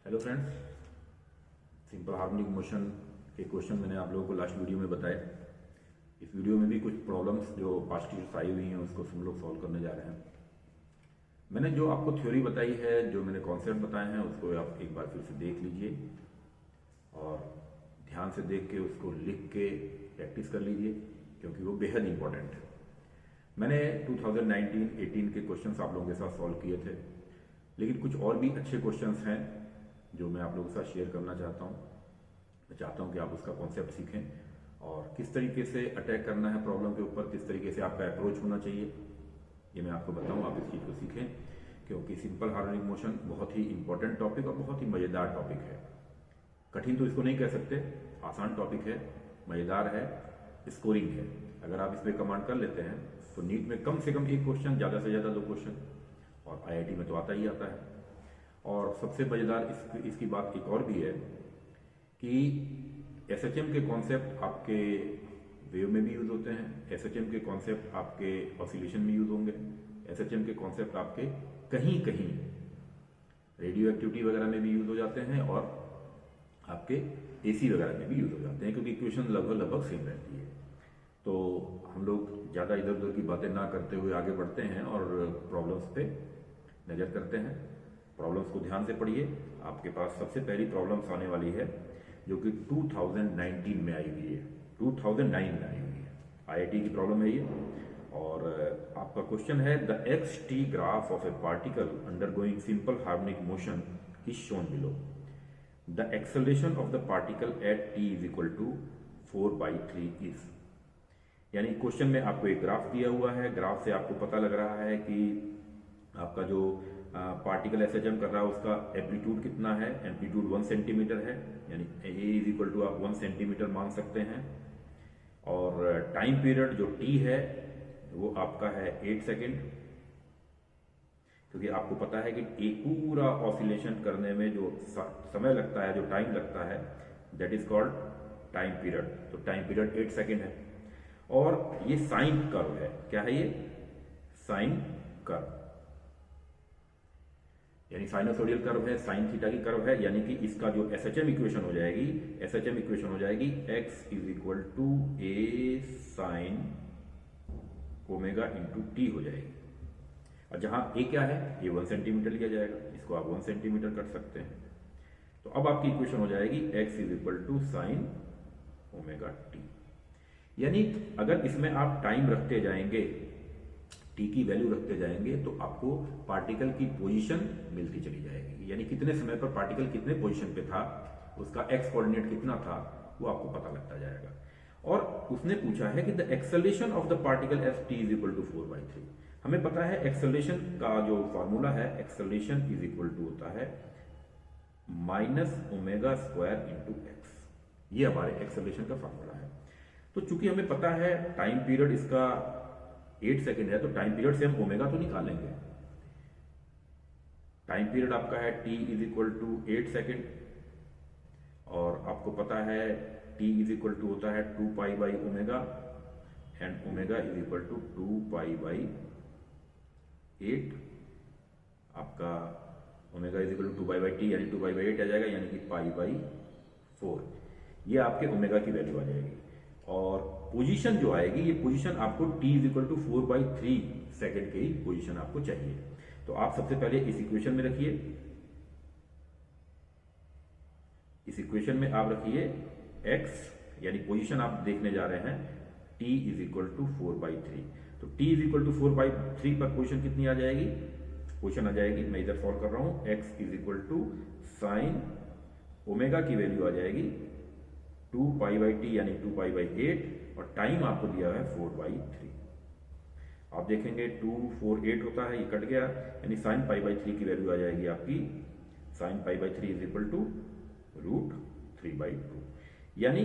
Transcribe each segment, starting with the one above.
Hello friends, simple harmonic motion के question मैंने आप लोगों को लास्ट वीडियो में बताए। इस वीडियो में भी कुछ प्रॉब्लम्स जो पास्ट टीचर्स आई हुई हैं उसको हम लोग सॉल्व करने जा रहे हैं। मैंने जो आपको थ्योरी बताई है, जो मैंने कॉन्सेप्ट बताए हैं, उसको आप एक बार फिर से देख लीजिए और ध्यान से देख के उसको लिख के प्रैक्टिस कर लीजिए, क्योंकि वो बेहद इंपॉर्टेंट है। मैंने 2019-18 के क्वेश्चंस आप लोगों के साथ सॉल्व किए थे, लेकिन कुछ और भी अच्छे क्वेश्चंस हैं जो मैं आप लोगों के साथ शेयर करना चाहता हूँ। मैं चाहता हूँ कि आप उसका कॉन्सेप्ट सीखें और किस तरीके से अटैक करना है प्रॉब्लम के ऊपर, किस तरीके से आपका अप्रोच होना चाहिए, ये मैं आपको बताऊँ। आप इस चीज़ को सीखें, क्योंकि सिंपल हार्मोनिक मोशन बहुत ही इंपॉर्टेंट टॉपिक और बहुत ही मज़ेदार टॉपिक है। कठिन तो इसको नहीं कह सकते, आसान टॉपिक है, मज़ेदार है, स्कोरिंग है। अगर आप इस पर कमांड कर लेते हैं तो नीट में कम से कम एक क्वेश्चन, ज़्यादा से ज़्यादा 2 क्वेश्चन, और आईआईटी में तो आता ही आता है। और सबसे मज़ेदार इसकी बात एक और भी है कि एसएचएम के कॉन्सेप्ट आपके वेव में भी यूज़ होते हैं, एसएचएम के कॉन्सेप्ट आपके ऑसिलेशन में यूज़ होंगे, एसएचएम के कॉन्सेप्ट आपके कहीं कहीं रेडियो एक्टिविटी वगैरह में भी यूज़ हो जाते हैं और आपके एसी वगैरह में भी यूज़ हो जाते हैं, क्योंकि इक्वेशन लगभग सेम रहती है। तो हम लोग ज़्यादा इधर उधर की बातें ना करते हुए आगे बढ़ते हैं और प्रॉब्लम्स पे नज़र करते हैं। प्रॉब्लम्स को ध्यान से पढ़िए। आपके पास सबसे पहली प्रॉब्लम्स आने वाली है जो कि 2019 में आई हुई है, 2009 में आई हुई है, आईआईटी की प्रॉब्लम है ये। और आपका क्वेश्चन है, the x t graph of a particle undergoing simple harmonic motion is shown below. The acceleration of the particle at t is equal to 4/3 is. यानी क्वेश्चन में आपको एक ग्राफ दिया हुआ है, ग्राफ से आपको पता लग रहा है कि आपका जो पार्टिकल एसएचएम कर रहा है उसका एम्पलीट्यूड कितना है। एम्पलीट्यूड 1 सेंटीमीटर है, यानी ए इज इक्वल टू आप 1 सेंटीमीटर मान सकते हैं। और टाइम पीरियड जो टी है वो आपका है 8 सेकेंड, क्योंकि आपको पता है कि एक पूरा ऑसिलेशन करने में जो समय लगता है, जो टाइम लगता है, that is called time period. तो टाइम पीरियड 8 सेकेंड है। और ये साइन कर्व है। क्या है ये? साइन कर्व, यानी साइनोसोडियल कर्व है, साइन थीटा की कर्व है। यानी कि इसका जो एसएचएम इक्वेशन हो जाएगी, एसएचएम इक्वेशन हो जाएगी x is equal to a sine omega into t हो जाएगी। और जहां ए क्या है, ये 1 सेंटीमीटर लिया जाएगा, इसको आप 1 सेंटीमीटर कर सकते हैं। तो अब आपकी इक्वेशन हो जाएगी x is equal to sine omega t. यानी अगर इसमें आप टाइम रखते जाएंगे, टी की वैल्यू रखते जाएंगे, तो आपको पार्टिकल की पोजीशन मिलती चली जाएगी। यानी कितने समय पर पार्टिकल कितने पोजीशन पे था, उसका एक्स कोऑर्डिनेट कितना था, वो आपको पता लगता जाएगा। और उसने पूछा है कि the acceleration of the particle at t is equal to 4/3। हमें पता है एक्सेलरेशन का जो फॉर्मूला है, एक्सेलरेशन इज इक्वल टू होता है minus omega square into x. ये हमारे एक्सेलरेशन का फॉर्मूला है। तो चूंकि हमें पता है टाइम पीरियड इसका 8 सेकेंड है, तो टाइम पीरियड से हम ओमेगा तो निकालेंगे। टाइम पीरियड आपका है t is equal to 8 second, और आपको पता है t इज इक्वल टू होता है 2 pi omega, and omega is equal to 2 pi 8। आपका omega is equal to 2 pi t, यानी 2 पाई 8 आ जाएगा, यानी कि π/4। ये आपके ओमेगा की वैल्यू आ जाएगी। और पोजीशन जो आएगी, ये पोजीशन आपको t is equal to 4/3 second की पोजीशन आपको चाहिए। तो आप सबसे पहले इस इक्वेशन में रखिए, इस इक्वेशन में आप रखिए x, यानी पोजीशन आप देखने जा रहे हैं t इज इक्वल टू 4/3। तो t इज इक्वल टू 4/3 पर पोजीशन कितनी आ जाएगी? पोजीशन आ जाएगी, मैं इधर सॉल्व कर रहा हूं, x is equal to sine omega की वैल्यू आ जाएगी 2 पाई/t, यानी 2 पाई 8, और टाइम आपको दिया है 4/3। आप देखेंगे 2 4 8 होता है, ये कट गया, यानी साइन π/3 की वैल्यू आ जाएगी आपकी साइन π/3 इज इक्वल टू √3/2। यानी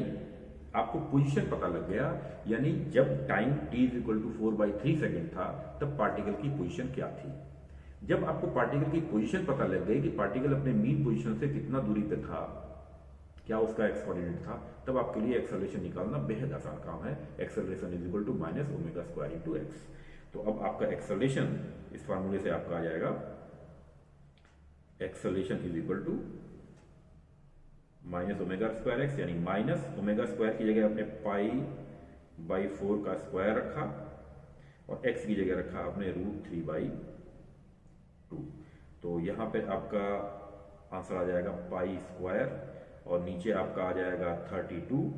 आपको पोजीशन पता लग गया। यानी जब time t is equal to 4/3 second था, तब पार्टिकल की पोजीशन क्या थी। जब आपको पार्टिकल की पोजीशन पता लग गई कि पार्टिकल अपने मीन पोजीशन से कितना दूरी पे था, क्या उसका एक्स कोऑर्डिनेट था, तब आपके लिए एक्सेलरेशन निकालना बेहद आसान काम है। Acceleration is equal to minus omega square into x. तो अब आपका एक्सेलरेशन इस फार्मूले से आपका आ जाएगा, acceleration is equal to minus omega square x, यानी माइनस ओमेगा स्क्वायर की जगह आपने पाई बाई 4 का स्क्वायर रखा और एक्स की जगह रखा आपने √3/2। तो यहाँ पे आपका आंसर आ जाएगा पाई स्क्वायर और नीचे आपका आ जाएगा 32।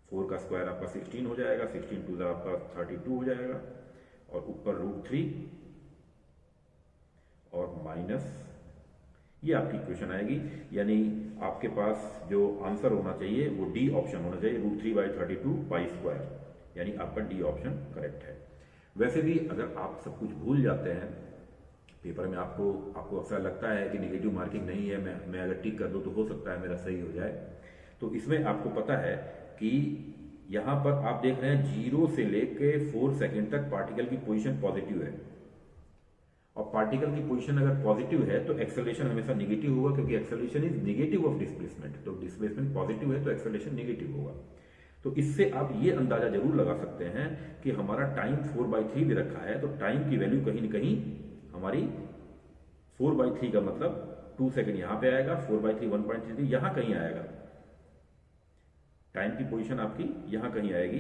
4 का स्क्वायर आपका 16 हो जाएगा, 16 टू आपका 32 हो जाएगा और ऊपर √3 और माइनस, ये आपकी इक्वेशन आएगी। यानी आपके पास जो आंसर होना चाहिए वो डी ऑप्शन होना चाहिए, √3/32 पाई स्क्वायर, यानी आपका डी ऑप्शन करेक्ट है। वैसे भी अगर आप सब कुछ भूल जाते हैं पेपर में, आपको अक्सर लगता है कि नेगेटिव मार्किंग नहीं है, मैं अगर टिक कर दूं तो हो सकता है मेरा सही हो जाए, तो इसमें आपको पता है कि यहां पर आप देख रहे हैं 0 से लेके 4 सेकेंड तक पार्टिकल की पोजीशन पॉजिटिव है, और पार्टिकल की पोजीशन अगर पॉजिटिव है तो एक्सेलरेशन हमेशा नेगेटिव होगा, क्योंकि acceleration is negative of displacement. तो डिस्प्लेसमेंट पॉजिटिव है तो एक्सेलरेशन नेगेटिव होगा। तो इससे आप ये अंदाजा जरूर लगा सकते हैं कि हमारा टाइम 4/3 भी रखा है, तो टाइम की वैल्यू कहीं ना कहीं हमारी 4/3 का मतलब 2 सेकेंड यहां पे आएगा, 4/3 1.33 यहां कहीं आएगा, टाइम की पोजीशन आपकी यहां कहीं आएगी।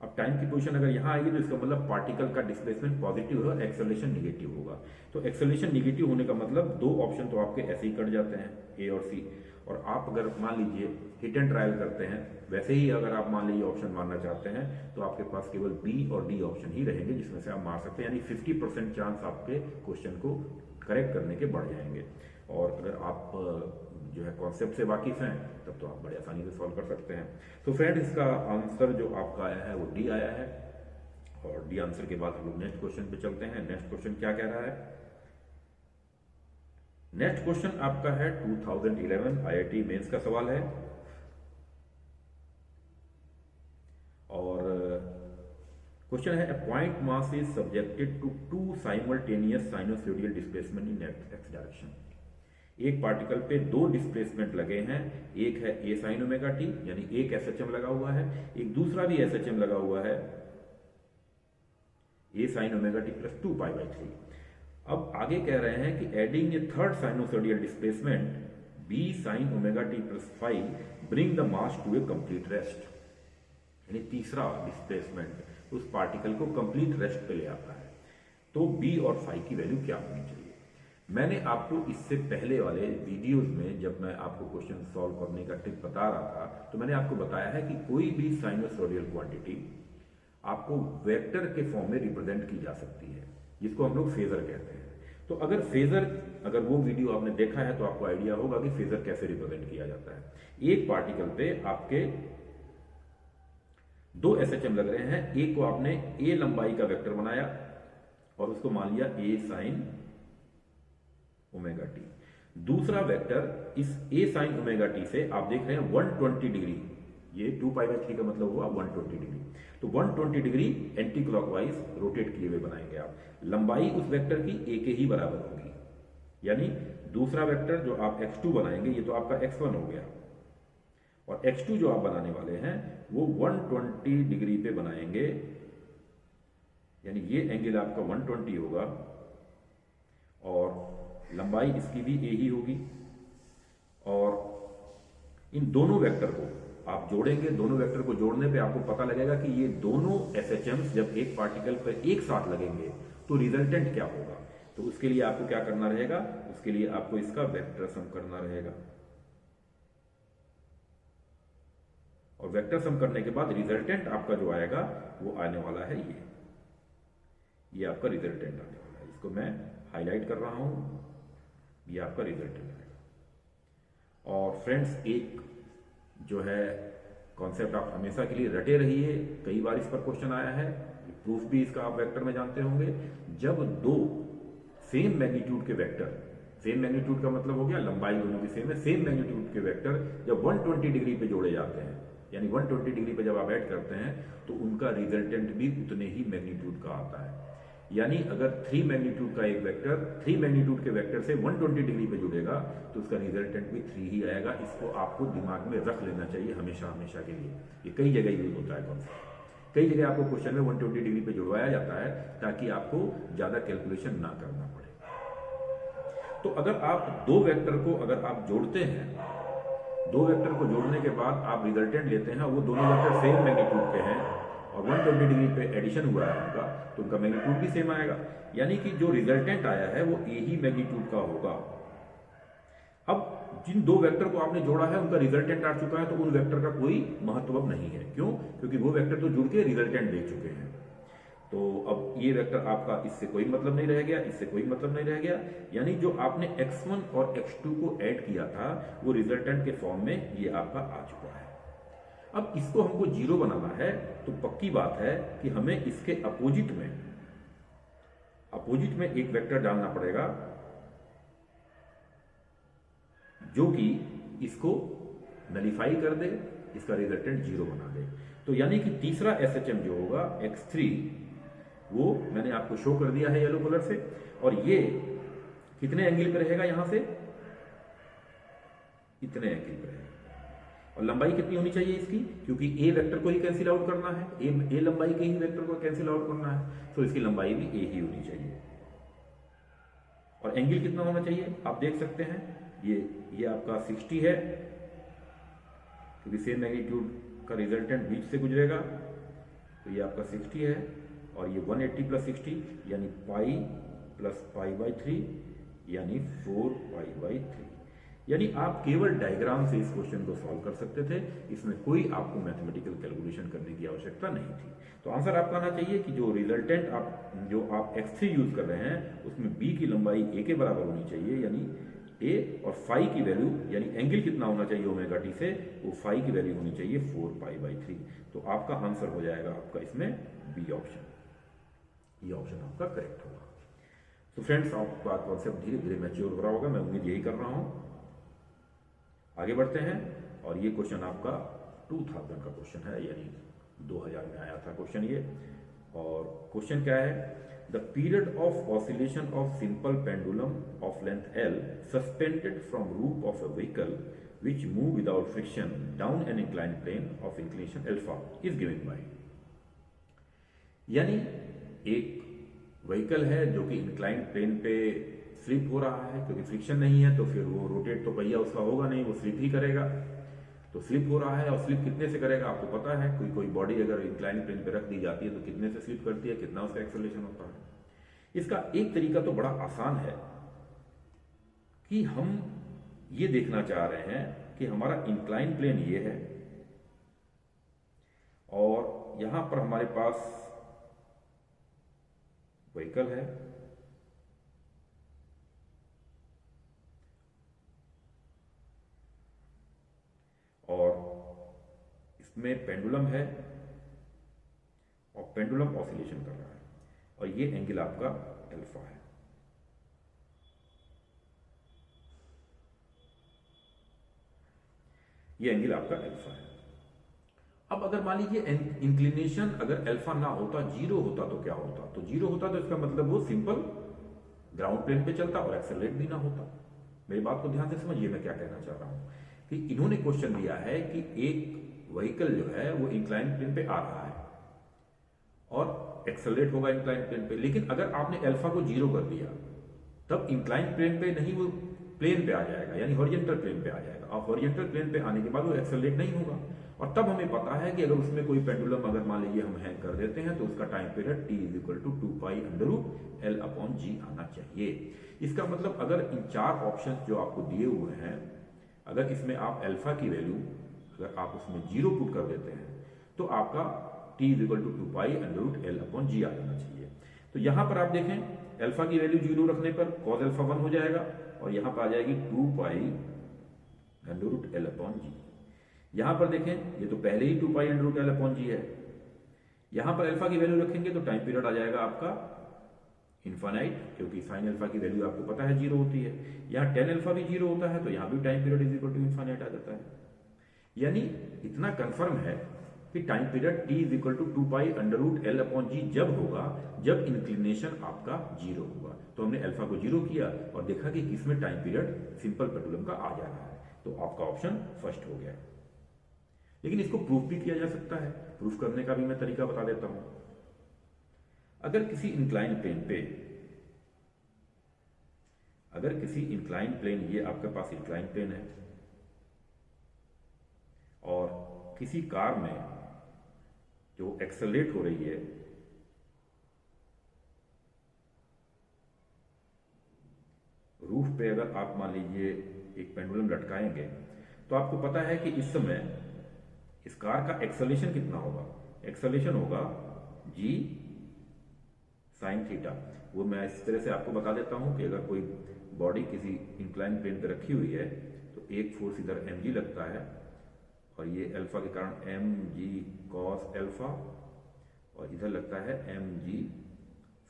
अब टाइम की पोजीशन अगर यहां आएगी तो इसका मतलब पार्टिकल का डिस्प्लेसमेंट पॉजिटिव है और एक्सेलरेशन नेगेटिव होगा। तो एक्सेलरेशन नेगेटिव होने का मतलब दो ऑप्शन तो आपके ऐसे ही कट जाते हैं, ए और सी। और आप अगर मान लीजिए हिट एंड ट्रायल करते हैं, वैसे ही अगर आप मान लीजिए ऑप्शन मारना चाहते हैं तो आपके पास केवल बी और डी ऑप्शन ही रहेंगे जिसमें से आप मार सकते हैं, यानी 50% चांस आपके क्वेश्चन को करेक्ट करने के बढ़ जाएंगे। और अगर आप जो है कॉन्सेप्ट से वाकिफ हैं तब तो आप बड़े आसानी से सॉल्व कर सकते हैं। तो फ्रेंड, इसका आंसर जो आपका आया है वो डी आया है। और डी आंसर के बाद हम लोग नेक्स्ट क्वेश्चन पे चलते हैं। नेक्स्ट क्वेश्चन क्या कह रहा है? नेक्स्ट क्वेश्चन आपका है 2011 IIT मेंस का सवाल है, और क्वेश्चन है a point mass is subjected to 2 simultaneous sinusoidal displacement in x direction. एक पार्टिकल पे दो डिस्प्लेसमेंट लगे हैं, एक है a sin ओमेगा t यानी एक SHM लगा हुआ है, एक दूसरा भी SHM लगा हुआ है a sin ओमेगा t + 2π/3। अब आगे कह रहे हैं कि adding a third sinusoidal displacement b sin omega t + phi bring the mass to a complete rest, यानी तीसरा डिस्प्लेसमेंट उस पार्टिकल को कंप्लीट रेस्ट पे ले आता है। तो b और phi की वैल्यू क्या होनी चाहिए? मैंने आपको इससे पहले वाले वीडियोस में जब मैं आपको क्वेश्चन सॉल्व करने का टिप बता रहा था तो मैंने आपको बताया है कि कोई भी साइनोसोडियल क्वांटिटी आपको वेक्टर के फॉर्म में रिप्रेजेंट की जा सकती है, जिसको हम लोग फेजर कहते हैं। तो अगर वो वीडियो आपने देखा है तो आपको आइडिया होगा कि फेजर कैसे रिप्रेजेंट किया जाता है। एक पार्टिकल पे आपके दो SHM लग रहे हैं, एक को आपने a लंबाई का वेक्टर बनाया और उसको मान लिया a sin ओमेगा t। दूसरा वेक्टर इस a sin ओमेगा t से आप देख रहे हैं 120 डिग्री, ये 2π/3 का मतलब हुआ 120 डिग्री। तो 120 डिग्री एंटी क्लॉकवाइज रोटेट किए हुए बनाएंगे आप। लंबाई उस वेक्टर की a के ही बराबर होगी, यानी दूसरा वेक्टर जो आप x2 बनाएंगे ये तो आपका x1 हो गया, और x2 जो आप बनाने वाले हैं वो 120 डिग्री पे बनाएंगे, यानी ये एंगल आपका 120 होगा और लंबाई इसकी भी a ही होगी। और इन दोनों वेक्टर को आप जोड़ेंगे, दोनों वेक्टर को जोड़ने पे आपको पता लगेगा कि ये दोनों SHMs जब एक पार्टिकल पर एक साथ लगेंगे तो रिजल्टेंट क्या होगा। तो उसके लिए आपको क्या करना रहेगा? उसके लिए आपको इसका वेक्टर सम करना रहेगा, और वेक्टर सम करने के बाद रिजल्टेंट आपका जो आएगा वो आने वाला है ये आपका रिजल्टेंट आने वाला है। इसको मैं हाईलाइट कर रहा हूं, ये आपका रिजल्टेंट आएगा। और फ्रेंड्स, एक जो है कॉन्सेप्ट आप हमेशा के लिए रटे रहिए, कई बार इस पर क्वेश्चन आया है, प्रूफ भी इसका आप वेक्टर में जानते होंगे। जब दो सेम मैग्नीट्यूड के वेक्टर, सेम मैग्नीट्यूड का मतलब हो गया लंबाई दोनों की सेम है, सेम मैग्नीट्यूड के वेक्टर जब 120 डिग्री पे जोड़े जाते हैं, यानी 120 डिग्री पे जब आप ऐड करते हैं तो उनका रिजल्टेंट भी उतने ही मैग्नीट्यूड का आता है। यानी अगर 3 मैग्नीट्यूड का एक वेक्टर 3 मैग्नीट्यूड के वेक्टर से 120 डिग्री पे जुड़ेगा तो उसका रिजल्टेंट भी 3 ही आएगा। इसको आपको दिमाग में रख लेना चाहिए हमेशा हमेशा के लिए। ये कई जगह यूज होता है कॉन्सेप्ट, कई जगह आपको क्वेश्चन में 120 डिग्री पे जुड़वाया जाता है ताकि आपको ज्यादा कैलकुलेशन ना करना पड़े। तो अगर आप दो वेक्टर को अगर आप जोड़ते हैं, दो वेक्टर को जोड़ने के बाद आप रिजल्टेंट लेते हैं, वो दोनों वेक्टर सेम मैग्नीट्यूड के हैं और 120 डिग्री पे एडिशन हुआ है उनका, तो उनका मैग्नीट्यूड भी सेम आएगा, यानी कि जो रिजल्टेंट आया है वो ए ही मैग्नीट्यूड का होगा। अब जिन दो वेक्टर को आपने जोड़ा है उनका रिजल्टेंट आ चुका है, तो उन वेक्टर का कोई महत्व अब नहीं है। क्यों? क्योंकि वो वेक्टर तो जुड़ के रिजल्टेंट दे चुके हैं। तो अब ये वेक्टर आपका इससे कोई मतलब नहीं रह गया, इससे कोई मतलब नहीं रह गया, यानी जो आपने x1 और x2 को ऐड किया था वो रिजल्टेंट के फॉर्म में ये आपका आ चुका है। अब इसको हमको जीरो बनाना है, तो पक्की बात है कि हमें इसके अपोजिट में एक वेक्टर डालना पड़ेगा जो कि इसको नलीफाई कर दे, इसका रिजल्टेंट जीरो बना दे। तो यानी कि तीसरा SHM जो होगा x3, वो मैंने आपको शो कर दिया है येलो कलर से, और ये कितने एंगल पे रहेगा, यहां से इतने एंगल पे रहेगा। और लंबाई कितनी होनी चाहिए इसकी, क्योंकि ए वेक्टर को ही कैंसिल आउट करना है, ए लंबाई के ही वेक्टर को कैंसिल आउट करना है, तो इसकी लंबाई भी ए ही होनी चाहिए। और एंगल कितना होना चाहिए आप देख सकते हैं, ये आपका 60 है, क्योंकि सेम मैग्नीट्यूड का रिजल्टेंट बीच से गुजरेगा, तो ये आपका 60 है, और ये 180 प्लस 60 यानी पाई प्लस पाई बाई 3 यानी 4 पाई बाई 3। यानी आप केवल डायग्राम से इस क्वेश्चन को सॉल्व कर सकते थे, इसमें कोई आपको मैथमेटिकल कैलकुलेशन करने की आवश्यकता नहीं थी। तो आंसर आपका आना चाहिए कि जो रिजल्टेंट जो आप x3 यूज कर रहे हैं उसमें b की लंबाई a के बराबर होनी चाहिए, यानी a, और फाई की वैल्यू यानी एंगल कितना होना चाहिए ओमेगा टी से, वो फाई की वैल्यू होनी चाहिए 4 पाई बाई 3। तो आपका आंसर हो जाएगा आपका इसमें बी ऑप्शन, ये ऑप्शन आपका करेक्ट होगा। तो फ्रेंड्स, आपका कॉन्सेप्ट धीरे धीरे मैच्योर हो रहा होगा, मैं उम्मीद यही कर रहा हूं। आगे बढ़ते हैं, और ये क्वेश्चन आपका 2000 का क्वेश्चन है, यानी 2000 में आया था क्वेश्चन ये। और क्वेश्चन क्या है, the period of oscillation of simple pendulum of length L suspended from roof of a vehicle which move without friction down an inclined plane of inclination alpha is given by। यानी एक vehicle है जो कि inclined plane pay slip हो रहा है, क्योंकि friction नहीं है तो फिर वो रोटेट तो पहिया उसका होगा नहीं, वो स्लिप ही करेगा। तो स्लिप हो रहा है, और स्लिप कितने से करेगा आपको पता है, कोई बॉडी अगर इंक्लाइंड प्लेन पे रख दी जाती है तो कितने से स्लिप करती है, कितना उसका एक्सेलरेशन होता है। इसका एक तरीका तो बड़ा आसान है कि हम ये देखना चाह रहे हैं कि हमारा इंक्लाइंड प्लेन ये है, और यहां पर हमारे पास व्हीकल है, और इसमें पेंडुलम है, और पेंडुलम ऑसिलेशन कर रहा है, और ये एंगल आपका अल्फा है। ये एंगल आपका अल्फा है। अब अगर मान लीजिए इंक्लिनेशन अगर अल्फा ना होता, जीरो होता, तो क्या होता, तो जीरो होता तो इसका मतलब वो सिंपल ग्राउंड प्लेन पे चलता और एक्सेलरेट भी ना होता। मेरी बात को ध्यान से समझिए मैं क्या कहना चाह रहा हूं, कि इन्होंने क्वेश्चन दिया है कि एक व्हीकल जो है वो इंक्लाइन प्लेन पे आ रहा है और एक्सेलरेट होगा इंक्लाइन प्लेन पे, लेकिन अगर आपने अल्फा को जीरो कर दिया तब इंक्लाइन प्लेन पे नहीं, वो प्लेन पे आ जाएगा, यानी हॉरिजॉन्टल प्लेन पे आ जाएगा, और हॉरिजॉन्टल प्लेन पे आने के बाद वो एक्सेलरेट नहीं होगा। और तब हमें पता है कि अगर उसमें कोई पेंडुलम अगर मान लीजिए हम हैंग कर देते हैं तो उसका time period t is 2 pi under root L upon g आना चाहिए। इसका मतलब अगर इन चार ऑप्शंस जो आपको दिए हुए हैं, अगर इसमें आप अल्फा की वैल्यू अगर आप उसमें जीरो पुट कर देते हैं तो आपका t is 2 pi under root L upon g आ जाना चाहिए। तो यहां पर आप देखें अल्फा की वैल्यू जीरो रखने पर कॉस अल्फा 1 हो जाएगा, और यहां पर आ जाएगी 2 pi under root L upon g. यहां पर देखें ये तो पहले ही 2 pi under root L upon g है, यहां पर अल्फा की वैल्यू रखेंगे तो टाइम पीरियड आ जाएगा आपका इनफाइनाइट, क्योंकि साइन अल्फा की वैल्यू आपको पता है जीरो होती है। यहाँ टेन अल्फा भी जीरो होता है, तो यहाँ भी time period is equal to infinite आ जाता है। यानी इतना कंफर्म है कि time period t is equal to 2 pi under root L upon g जब होगा जब इंक्लिनेशन आपका जीरो होगा। तो हमने अल्फा को जीरो किया और देखा कि किसमें टाइम पीरियड सिंपल पेंडुलम का आ जा रहा है, तो आपका ऑप्शन फर्स्ट हो गया। लेकिन इसको प्रूफ भी किया जा सकता है, प्रूफ करने का भी मैं तरीका बता देता हूं। अगर किसी इंक्लाइन प्लेन पे अगर किसी इंक्लाइन प्लेन, ये आपके पास इंक्लाइन प्लेन है, और किसी कार में जो एक्सेलरेट हो रही है रूफ पे, अगर आप मान लीजिए एक पेंडुलम लटकाएंगे तो आपको पता है कि इस समय इस कार का एक्सेलरेशन कितना होगा। एक्सेलरेशन होगा जी साइन थीटा। वो मैं इस तरह से आपको बता देता हूं कि अगर कोई बॉडी किसी इंक्लाइन प्लेन पे रखी हुई है तो एक फोर्स इधर एम जी लगता है, और ये अल्फा के कारण एम जी कॉस अल्फा, और इधर लगता है एम जी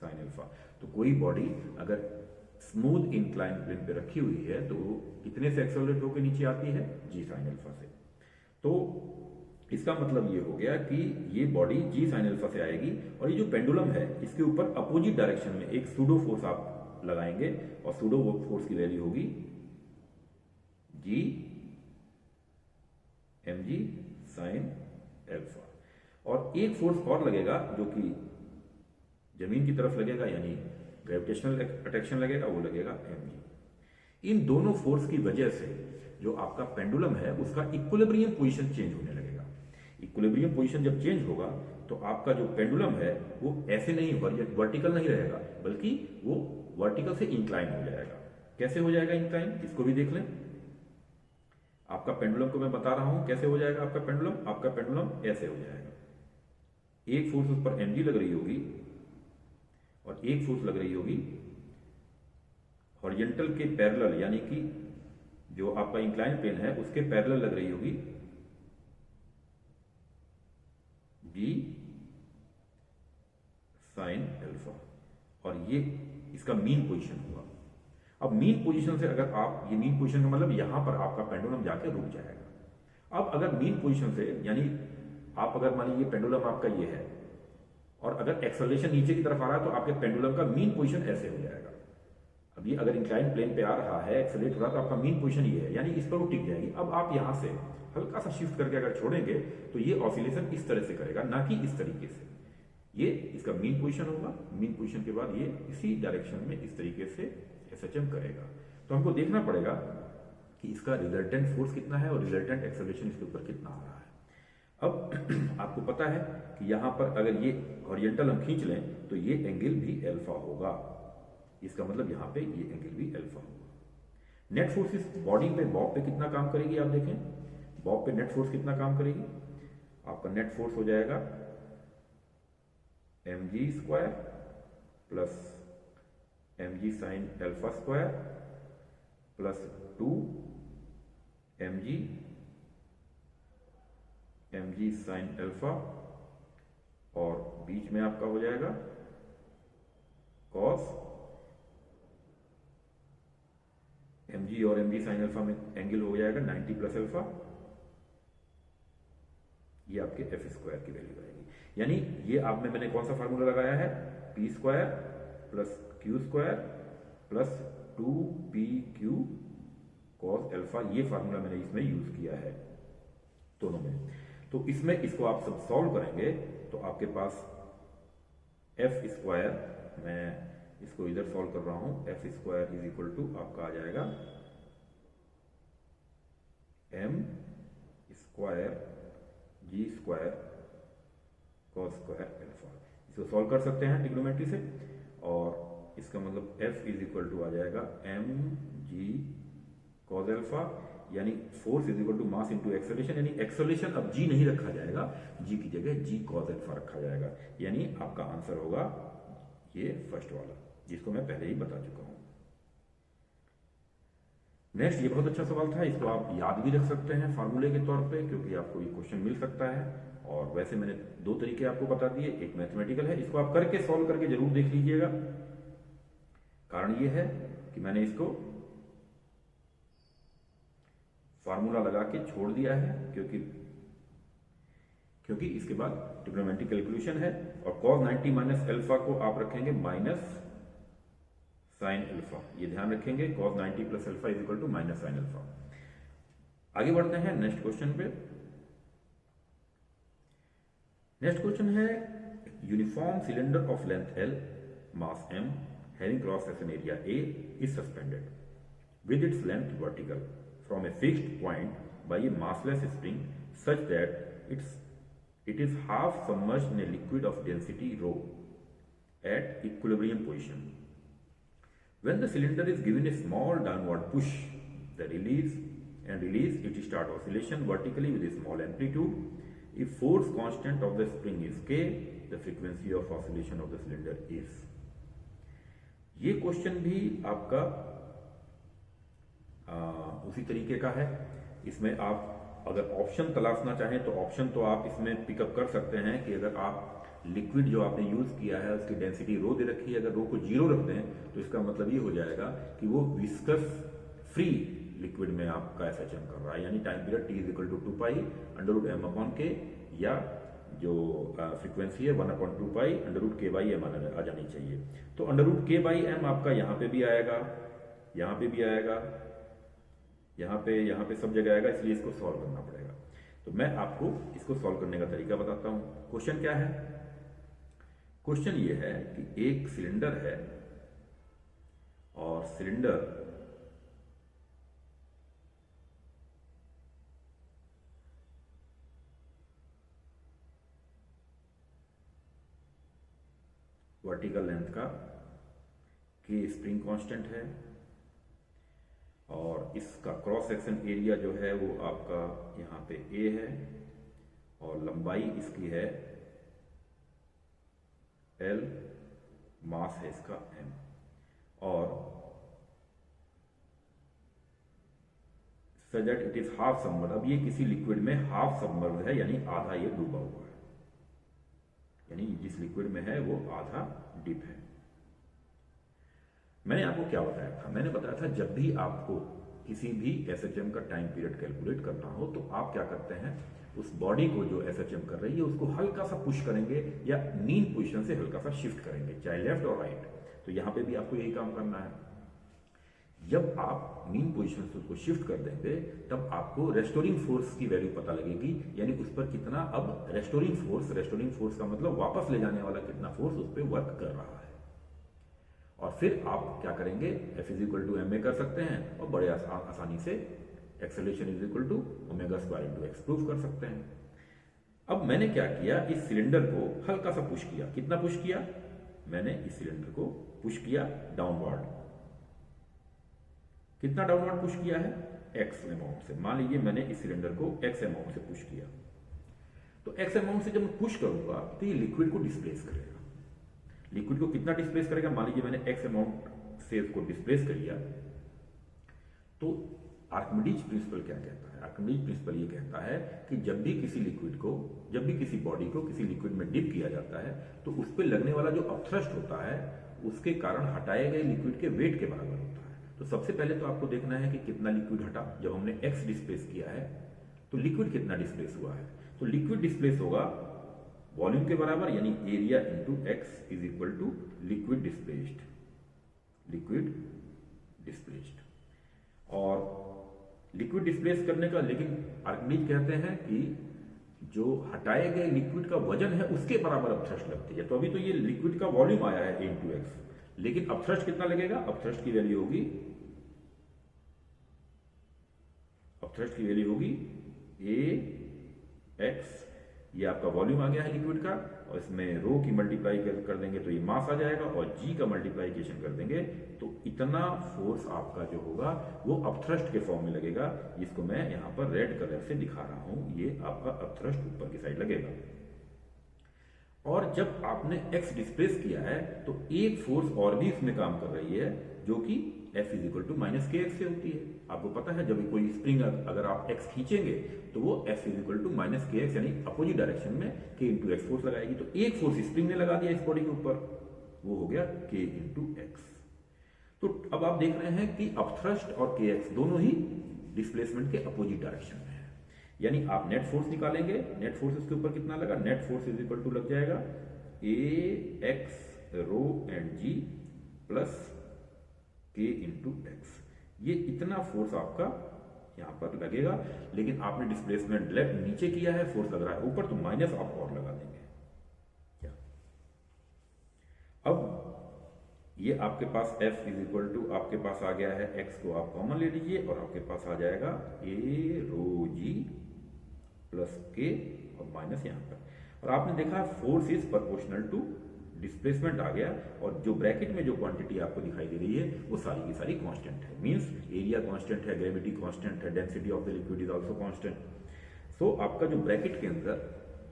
साइन अल्फा। तो कोई बॉडी अगर स्मूथ इंक्लाइन प्लेन पे रखी हुई है तो वो कितने से एक्सेलरेट होकर नीचे आती है, जी साइन अल्फा से। तो इसका मतलब ये हो गया कि ये बॉडी जी साइन अल्फा से आएगी, और ये जो पेंडुलम है इसके ऊपर अपोजिट डायरेक्शन में एक सूडो फोर्स आप लगाएंगे, और सूडो फोर्स की वैल्यू होगी g m g sine alpha. और एक फोर्स और लगेगा जो कि जमीन की तरफ लगेगा, यानी ग्रेविटेशनल अट्रैक्शन लगेगा, वो लगेगा एम जी। इन दोनों फोर्स की वजह से जो आपका पेंडुलम है उसका इक्विलिब्रियम पोजीशन चेंज होने लगेगा। इक्विलिब्रियम पोजीशन जब चेंज होगा तो आपका जो पेंडुलम है वो ऐसे नहीं वर्टिकल नहीं रहेगा, बल्कि वो वर्टिकल से इंक्लाइन हो जाएगा। कैसे हो जाएगा इंक्लाइन, इसको भी देख लें। आपका पेंडुलम को मैं बता रहा हूं कैसे हो जाएगा आपका पेंडुलम। आपका पेंडुलम ऐसे हो जाएगा, एक फोर्स उस पर एम जी लग रही होगी और एक फोर्स लग रही होगी हॉरिजॉन्टल के पैरेलल, यानी कि जो आपका इंक्लाइन प्लेन है उसके पैरेलल लग रही होगी जी साइन अल्फा, और ये इसका मीन पोजीशन होगा। अब मीन पोजीशन से अगर आप, ये मीन पोजीशन का मतलब यहां पर आपका पेंडुलम जाके रुक जाएगा। अब अगर मीन पोजीशन से, यानी आप अगर मान लीजिए पेंडुलम आपका ये है और अगर एक्सेलरेशन नीचे की तरफ आ रहा है तो आपके पेंडुलम का मीन पोजीशन ऐसे हो जाएगा। अब ये अगर इंक्लाइन प्लेन पे आ रहा है, एक्सेलरेट हो रहा है, तो आपका मीन पोजीशन ये है, यानी इस पर वो टिक जाएगी। अब आप यहां से हल्का सा शिफ्ट करके अगर छोड़ेंगे तो ये ऑसिलेशन इस तरह से करेगा, ना कि इस तरीके से। ये इसका मीन पोजीशन होगा, मीन पोजीशन के बाद ये इसी डायरेक्शन में इस तरीके से एसएचएम करेगा। तो हमको देखना पड़ेगा कि इसका रिजल्टेंट फोर्स कितना है और रिजल्टेंट एक्सेलरेशन इसके ऊपर कितना आ रहा है। अब आपको पता है कि यहां पर अगर ये हॉरिजॉन्टल हम खींच लें तो ये एंगल भी अल्फा होगा, इसका मतलब यहां पे ये एंगल भी अल्फा होगा। नेट फोर्स इस बॉडी पे, बॉब पे कितना काम करेगी आप देखें। बॉब पे नेट फोर्स कितना काम करेगी, आपका नेट फोर्स हो जाएगा m g square plus m g sine alpha square plus 2 m g sine alpha, और बीच में आपका हो जाएगा कॉस एम जी, और एम जी साइन अल्फा में एंगल हो जाएगा 90 प्लस अल्फा। ये आपके एफ स्क्वायर की वैल्यू आएगी। यानी ये आप में मैंने कौन सा फार्मूला लगाया है, P square plus Q square plus 2pq cos alpha, ये फार्मूला मैंने इसमें यूज किया है दोनों में। तो इसमें इसको आप सब सॉल्व करेंगे तो आपके पास एफ स्क्वायर, मैं इसको इधर सॉल्व कर रहा हूं, F square is equal to आपका आ जाएगा m square g square cos square alpha. इसको सॉल्व कर सकते हैं ट्रिग्नोमेट्री से, और इसका मतलब एफ इज इक्वल टू आ जाएगा एम जी कॉस अल्फा, यानी force is equal to mass into acceleration, यानी एक्सेलरेशन अब जी नहीं रखा जाएगा, जी की जगह जी कॉस अल्फा रखा जाएगा। यानी आपका आंसर होगा ये फर्स्ट वाला, जिसको मैं पहले ही बता चुका हूं। नेक्स्ट, ये बहुत अच्छा सवाल था, इसको आप याद भी रख सकते हैं फार्मूले के तौर पे, क्योंकि आपको ये क्वेश्चन मिल सकता है। और वैसे मैंने दो तरीके आपको बता दिए, एक मैथमेटिकल है, इसको आप करके सॉल्व करके जरूर देख लीजिएगा। कारण ये है कि मैंने इसको फार्मूला लगा के छोड़ दिया है, क्योंकि इसके बाद ट्रिग्नोमेट्रिक कैलकुलेशन है, और cos 90 माइनस अल्फा को आप रखेंगे माइनस साइन अल्फा, ये ध्यान रखेंगे, cos 90 plus alpha is equal to minus sine alpha. आगे बढ़ते हैं नेक्स्ट क्वेश्चन पे। नेक्स्ट क्वेश्चन है, uniform cylinder of length L, mass M having cross section area A is suspended with its length vertical from a fixed point by a massless spring such that it is half submerged in a liquid of density rho at equilibrium position. When the cylinder is given a small downward push, it start oscillation vertically with a small amplitude. If force constant of the spring is K, the frequency of oscillation of the cylinder is. ये question भी आपका उसी तरीके का है। इसमें आप अगर ऑप्शन तलाशना चाहें तो ऑप्शन तो आप इसमें पिकअप कर सकते हैं कि अगर आप लिक्विड जो आपने यूज किया है उसकी डेंसिटी रो दे रखी है, अगर रो को 0 रख दें तो इसका मतलब ये हो जाएगा कि वो विस्कस फ्री लिक्विड में आपका एसएचएम कर रहा है, यानी time period T is equal to 2 pi √m/K या जो फ्रीक्वेंसी है 1/2 पाई √K/m आ जानी चाहिए। तो √K/m आपका यहाँ पे भी आएगा, यहाँ पे भी आएगा, यहाँ पे सब जगह आएगा, इसलिए इसको सॉल्व करना पड़ेगा। तो मैं आपको इसको सॉल्व करने का तरीका बताता हूँ। क्वेश्चन क्या है? क्वेश्चन ये है कि एक सिलेंडर है और सिलेंडर वर्टिकल लेंथ का K स्प्रिंग कांस्टेंट है और इसका क्रॉस सेक्शन एरिया जो है वो आपका यहाँ पे A है और लंबाई इसकी है L, मास है इसका M और so that it is half submerge. अब ये किसी लिक्विड में हाफ सबमर्ज है, यानी आधा ये डूबा हुआ है, यानी जिस लिक्विड में है वो आधा डीप है। मैंने आपको क्या बताया था? मैंने बताया था जब भी आपको किसी भी एसएचएम का टाइम पीरियड कैलकुलेट करना हो तो आप क्या करते हैं, उस बॉडी को जो एसएचएम कर रही है उसको हल्का सा पुश करेंगे या मीन पोजीशन से हल्का सा शिफ्ट करेंगे, चाहे लेफ्ट और राइट। तो यहां पे भी आपको यही काम करना है। जब आप मीन पोजीशन से उसको शिफ्ट कर देंगे तब आपको रेस्टोरिंग फोर्स की वैल्यू पता लगेगी, यानी उस पर कितना अब रेस्टोरिंग फोर्स का मतलब वापस ले जाने वाला कितना फोर्स उस पर वर्क कर रहा है। और फिर आप क्या करेंगे, F is equal to ma कर सकते हैं और बड़े आसानी से acceleration is equal to ω² x proof कर सकते हैं। अब मैंने क्या किया, इस सिलेंडर को हल्का सा पुश किया। कितना पुश किया? मैंने इस सिलेंडर को पुश किया डाउनवर्ड। कितना डाउनवर्ड पुश किया है? x अमाउंट से। मान लीजिए मैंने इस सिलेंडर को x अमाउंट से पुश किया, तो x अमाउंट से जब मैं पुश करूंगा तो ये लिक्विड को डिस्प्लेस करेगा। लिक्विड को कितना डिस्प्लेस करेगा? मान लीजिए मैंने x अमाउंट से उसको डिस्प्लेस कर दिया। तो आर्किमिडीज प्रिंसिपल क्या कहता है? आर्किमिडीज प्रिंसिपल ये कहता है कि जब भी किसी लिक्विड को, जब भी किसी बॉडी को किसी लिक्विड में डिप किया जाता है तो उस पर लगने वाला जो अपथ्रस्ट होता है उसके कारण हटाए गए लिक्विड के वेट के बराबर होता है। तो सबसे पहले तो आपको देखना है कि कितना लिक्विड हटा। जब हमने x डिस्प्लेस किया है तो लिक्विड कितना डिस्प्लेस हुआ है? तो लिक्विड डिस्प्लेस होगा वॉल्यूम के बराबर, यानी area into x is equal to liquid displaced. और लिक्विड डिस्प्लेस करने का, लेकिन आर्किमिडीज कहते हैं कि जो हटाए गए लिक्विड का वजन है उसके बराबर अपथ्रस्ट लगती है। तो अभी तो ये लिक्विड का वॉल्यूम आया है a इंटू एक्स, लेकिन अपथ्रस्ट कितना लगेगा? अपथ्रस्ट की वैल्यू होगी a x, ये आपका वॉल्यूम आ गया है लिक्विड का, और इसमें रो की मल्टीप्लाई कर देंगे तो ये मास आ जाएगा, और g का मल्टीप्लाइकेशन कर देंगे तो इतना फोर्स आपका जो होगा वो अपथ्रस्ट के फॉर्म में लगेगा, जिसको मैं यहाँ पर रेड कलर से दिखा रहा हूं। ये आपका अपथ्रस्ट ऊपर की साइड लगेगा। और जब आपने x डिस्प्लेस किया है तो एक फोर्स और भी इसमें काम कर रही है, जो कि F is equal to -kx से होती है। आपको पता है जब कोई स्प्रिंग अगर आप x खींचेंगे तो वो F is equal to -kx, यानी अपोजिट डायरेक्शन में k इंटू एक्स फोर्स लगाएगी। तो एक फोर्स स्प्रिंग ने लगा दिया इस बॉडी के ऊपर, वो हो गया k इंटू एक्स। तो अब आप देख रहे हैं कि अपथ्रस्ट और kx दोनों ही डिस्प्लेसमेंट के अपोजिट डायरेक्शन में है, यानी आप नेट फोर्स निकालेंगे। नेट फोर्स इसके ऊपर कितना लगा? Net force is equal to लग जाएगा ax rho and g plus k into x. ये इतना फोर्स आपका यहां पर लगेगा, लेकिन आपने डिस्प्लेसमेंट लेफ्ट नीचे किया है, फोर्स लग रहा है ऊपर, तो माइनस आप और लगा देंगे। क्या अब ये आपके पास f इज इक्वल टू आपके पास आ गया है x को आप कॉमन ले लीजिए और आपके पास आ जाएगा a rho g plus k और माइनस यहाँ पर। और आपने देखा force is proportional to displacement आ गया और जो ब्रैकेट में जो क्वांटिटी आपको दिखाई दे रही है वो सारी की सारी कांस्टेंट है। मींस एरिया कांस्टेंट है, ग्रेविटी कांस्टेंट है, density of the liquid is also constant. So आपका जो ब्रैकेट के अंदर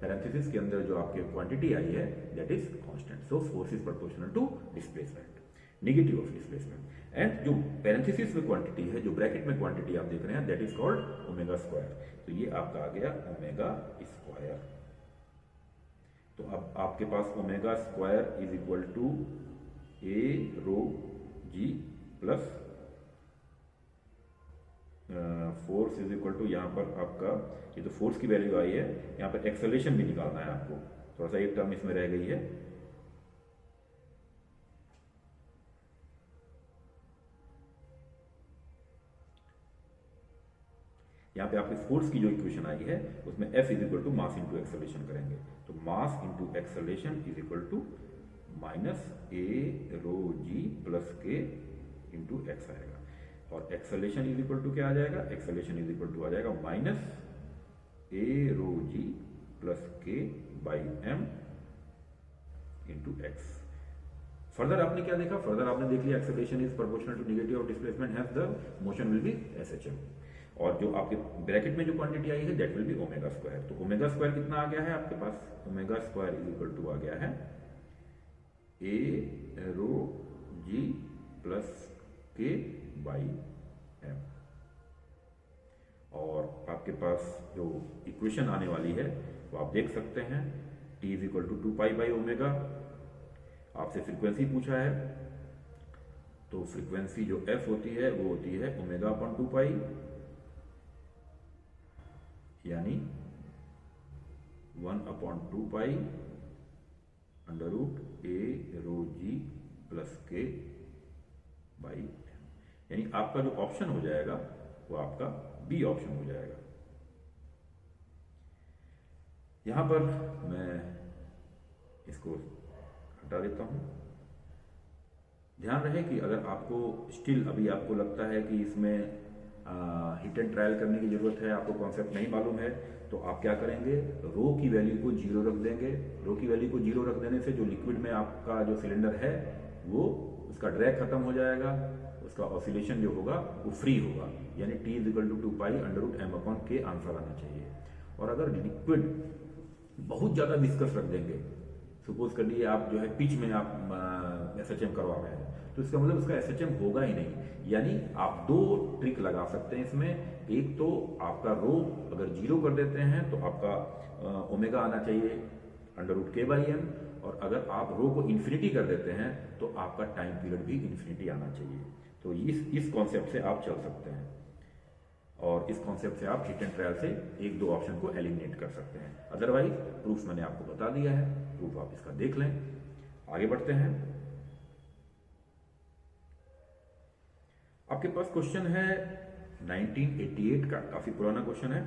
पैरेंथेसिस के अंदर जो आपकी क्वांटिटी आई है that is constant. So force is proportional to displacement, negative of displacement. And जो पैरेंथेसिस में क्वांटिटी है, जो ब्रैकेट में क्वांटिटी आप देख रहे हैं that is called omega square. तो ये आपका आ गया ओमेगा स्क्वायर। तो अब आपके पास omega square is equal to A rho g plus force is equal to यहाँ पर आपका ये तो फोर्स की वैल्यू आई है, यहाँ पर एक्सेलरेशन भी निकालना है आपको। थोड़ा सा एक टर्म इसमें रह गई है, यहाँ पे आपके फोर्स की जो इक्वेशन आई है उसमें F is equal to mass into acceleration करेंगे। तो mass into acceleration is equal to minus a rho g plus k into x आएगा। और एक्सेलरेशन इज इक्वल टू क्या आ जाएगा, एक्सेलरेशन इज इक्वल टू आ जाएगा minus a rho g plus k by m into x. Further आपने क्या देखा, फर्दर आपने देख लिया acceleration is proportional to negative of displacement, has the motion will be SHM. और जो आपके ब्रैकेट में जो क्वांटिटी आई है that will be omega square. तो ओमेगा स्क्वायर कितना आ गया है आपके पास, omega square is equal to आ गया है A rho g plus k by m. और आपके पास जो इक्वेशन आने वाली है वो आप देख सकते हैं, t is equal to 2 pi by omega. आपसे फ्रीक्वेंसी पूछा है तो फ्रीक्वेंसी जो एफ होती है वो होती है ओमेगा अपॉन 2 पाई, यानी 1 upon 2 pi under root A rho g plus k by M. यानी आपका जो ऑप्शन हो जाएगा वो आपका बी ऑप्शन हो जाएगा। यहां पर मैं इसको हटा देता हूं। ध्यान रहे कि अगर आपको स्टिल अभी आपको लगता है कि इसमें हिट एंड ट्रायल करने की जरूरत है, आपको कॉन्सेप्ट नहीं मालूम है, तो आप क्या करेंगे, रो की वैल्यू को 0 रख देंगे। रो की वैल्यू को 0 रख देने से जो लिक्विड में आपका जो सिलेंडर है वो उसका ड्रैग खत्म हो जाएगा, उसका ऑसिलेशन जो होगा वो फ्री होगा, यानी t is equal to 2 pi under root M upon k answer आना चाहिए। और अगर लिक्विड बहुत ज़्यादा विस्कस रख देंगे, सपोज कर लिए आप जो है पिच में आप एसएचएम करवा रहे हैं, तो इसका मतलब उसका एसएचएम होगा ही नहीं। यानी आप 2 ट्रिक लगा सकते हैं इसमें। एक तो आपका रो अगर 0 कर देते हैं तो आपका ओमेगा आना चाहिए अंडर रूट के बाई एम, और अगर आप रो को इन्फिनिटी कर देते हैं तो आपका टाइम पीरियड भी इन्फिनिटी आना चाहिए। तो इस कॉन्सेप्ट से आप चल सकते हैं और इस कॉन्सेप्ट से आप हिट एंड ट्रायल से 1-2 ऑप्शन को एलिमिनेट कर सकते हैं। अदरवाइज प्रूफ मैंने आपको बता दिया है, प्रूफ आप इसका देख लें। आगे बढ़ते हैं। आपके पास क्वेश्चन है 1988 का, काफी पुराना क्वेश्चन है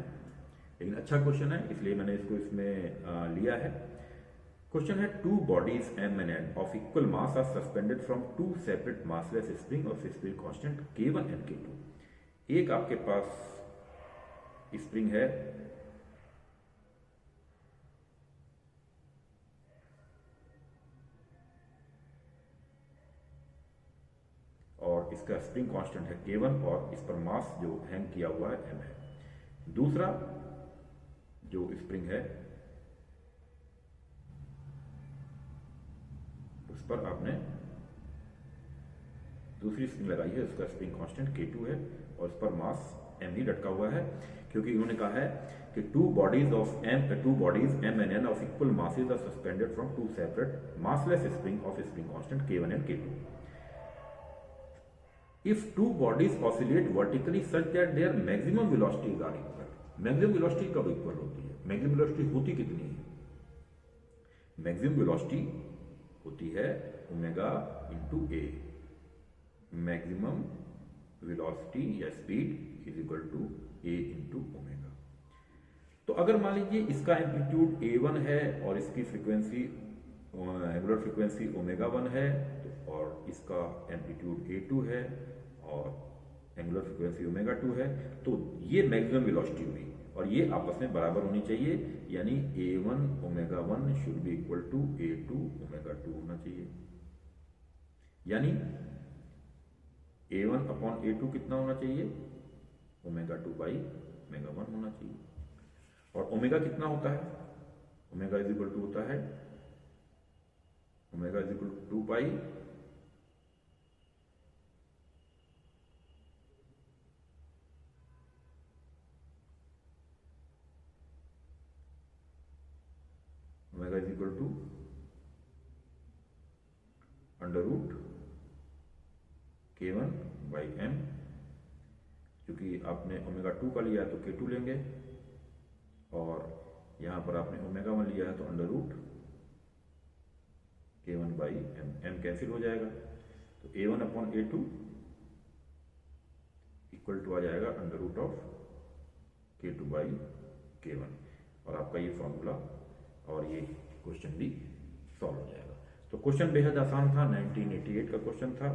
लेकिन अच्छा क्वेश्चन है, इसलिए मैंने इसको इसमें लिया है। क्वेश्चन है 2 bodies m and n of equal mass are suspended from 2 separate massless spring of spring constant k1 and k2। एक आपके पास स्प्रिंग है और इसका स्प्रिंग कांस्टेंट है k1 और इस पर मास जो हैंग किया हुआ है m है। दूसरा जो स्प्रिंग है उस पर आपने दूसरी स्प्रिंग लगाई है, उसका स्प्रिंग कांस्टेंट k2 है और उस पर मास m ही लटका हुआ है, क्योंकि इन्होंने कहा है कि 2 bodies m and n of equal masses are suspended from 2 separate massless spring of spring constant k1 and k2। If 2 bodies oscillate vertically such that their maximum velocities are equal। Maximum velocity कब equal होती है, maximum velocity होती कितनी है, maximum velocity होती है omega into a. Maximum velocity या speed is equal to a into omega. तो अगर मान लीजिए इसका एम्पलीट्यूड a1 है और इसकी फ्रीक्वेंसी एंगुलर फ्रीक्वेंसी ओमेगा 1 है तो और इसका एम्पलीट्यूड A2 है और एंगुलर फ्रीक्वेंसी ओमेगा 2 है, तो ये मैक्सिमम वेलोसिटी हुई और ये आपस में बराबर होनी चाहिए, यानी A1 omega 1 should be equal to A2 omega 2 होना चाहिए, यानी A1 अपॉन A2 कितना होना चाहिए, ओमेगा 2 बाई ओमेगा 1 होना चाहिए। और ओमेगा कितना होता है, ओमेगा इज इक्वल टू होता है omega is equal to 2 pi omega is equal to under root K1 by M, क्योंकि आपने ओमेगा 2 का लिया है तो K2 लेंगे और यहां पर आपने ओमेगा 1 लिया है तो under root K1 by M, M cancel हो जाएगा तो A1 upon A2 equal to आ जाएगा under root of K2 by K1 और आपका ये फॉर्मूला और ये क्वेश्चन भी सॉल्व हो जाएगा। तो क्वेश्चन बेहद आसान था, 1988 का क्वेश्चन था,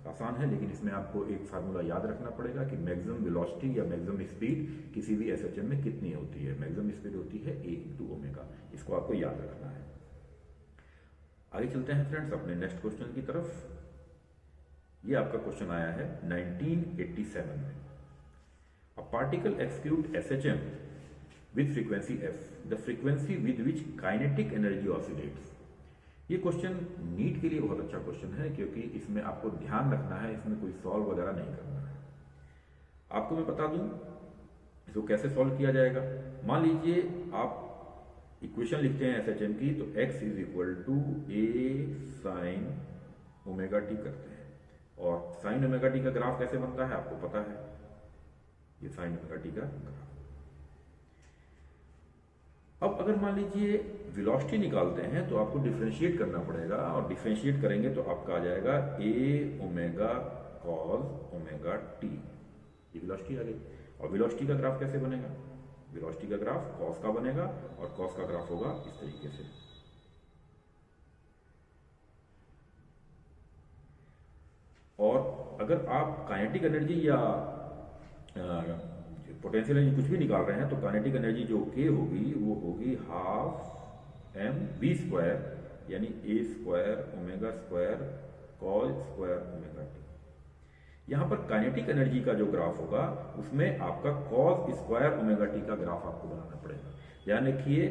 आसान है, लेकिन इसमें आपको एक फार्मूला याद रखना पड़ेगा कि मैक्सिमम वेलोसिटी या मैक्सिमम स्पीड किसी भी एसएचएम में कितनी होती है। मैक्सिमम स्पीड होती है A इंटू ओमेगा, इसको आपको याद रखना है। आगे चलते हैं फ्रेंड्स अपने नेक्स्ट क्वेश्चन की तरफ। ये आपका क्वेश्चन आया है 1987 में। A particle execute SHM with frequency f, the frequency with which kinetic energy oscillates। ये क्वेश्चन नीट के लिए बहुत अच्छा क्वेश्चन है, क्योंकि इसमें आपको ध्यान रखना है, इसमें कोई सॉल्व वगैरह नहीं करना है। आपको मैं बता दूं इसको कैसे सॉल्व किया जाएगा। मान लीजिए आप इक्वेशन लिखते हैं एसएचएम की, तो x is equal to a sine omega t करते हैं, और साइन ओमेगा टी का ग्राफ कैसे बनता है आपको पता है, ये साइन ओमेगा टी का ग्राफ। अब अगर मान लीजिए वेलोसिटी निकालते हैं तो आपको डिफरेंशिएट करना पड़ेगा, और डिफरेंशिएट करेंगे तो आपका आ जाएगा a omega cos omega T, ये वेलोसिटी आ गई। और वेलोसिटी का ग्राफ कैसे बनेगा, वेलोसिटी का ग्राफ कॉस का बनेगा और कॉस का ग्राफ होगा इस तरीके से। और अगर आप काइनेटिक एनर्जी या पोटेंशियल एनर्जी कुछ भी निकाल रहे हैं तो काइनेटिक एनर्जी जो K होगी वो होगी हाफ m v स्क्वायर, यानी a square omega square cos square omega T. यहाँ पर काइनेटिक एनर्जी का जो ग्राफ होगा उसमें आपका कॉस स्क्वायर ओमेगा टी का ग्राफ आपको बनाना पड़ेगा। ध्यान रखिए,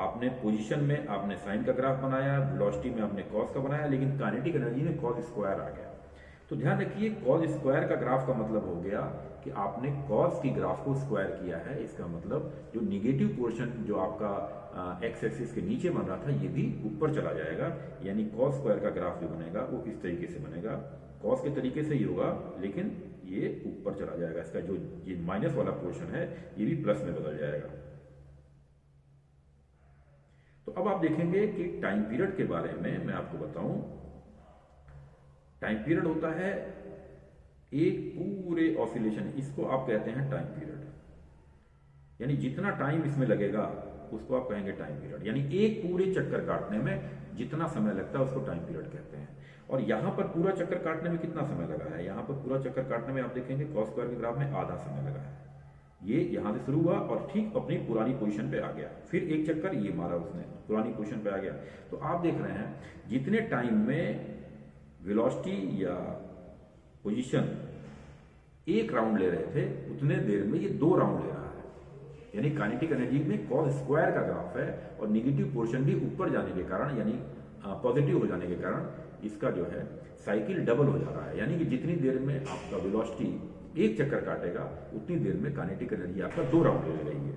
आपने पोजीशन में आपने साइन का ग्राफ बनाया, वेलोसिटी में आपने कॉस का बनाया, लेकिन काइनेटिक एनर्जी में कॉस स्क्वायर आ गया। तो ध्यान रखिए, कॉस स्क्वायर का ग्राफ का मतलब हो गया कि आपने कॉस की ग्राफ को स्क्वायर किया है। इसका मतलब जो निगेटिव पोर्शन जो आपका एक्स एक्सिस के नीचे बन रहा था ये भी ऊपर चला जाएगा, यानी कॉस स्क्वायर का ग्राफ जो बनेगा वो इस तरीके से बनेगा। कॉस के तरीके से ही होगा लेकिन ये ऊपर चला जाएगा, इसका जो ये माइनस वाला पोर्शन है ये भी प्लस में बदल जाएगा। तो अब आप देखेंगे कि टाइम पीरियड के बारे में मैं आपको बताऊं। टाइम पीरियड होता है एक पूरे ऑसिलेशन, इसको आप कहते हैं टाइम पीरियड, यानी जितना टाइम इसमें लगेगा उसको आप कहेंगे टाइम पीरियड, यानी एक पूरे चक्कर काटने में जितना समय लगता है उसको टाइम पीरियड कहते हैं। और यहां पर पूरा चक्कर काटने में कितना समय लगा है, यहां पर पूरा चक्कर काटने में आप देखेंगे कॉस स्क्वायर के ग्राफ में आधा समय लगा है। ये यहां से शुरू हुआ और ठीक अपनी पुरानी पोजीशन पे आ गया, फिर एक चक्कर ये मारा उसने, पुरानी पोजीशन पे आ गया। तो आप देख रहे हैं जितने टाइम में वेलोसिटी या पोजीशन एक राउंड ले रहे थे उतने देर में ये 2 राउंड ले रहा है, यानी काइनेटिक एनर्जी में कॉस स्क्वायर का ग्राफ है और निगेटिव पोर्शन भी ऊपर जाने के कारण यानी पॉजिटिव हो जाने के कारण इसका जो है साइकिल डबल हो जा रहा है, यानी कि जितनी देर में आपका वेलोसिटी एक चक्कर काटेगा उतनी देर में काइनेटिक एनर्जी आपका 2 राउंड ले रही है।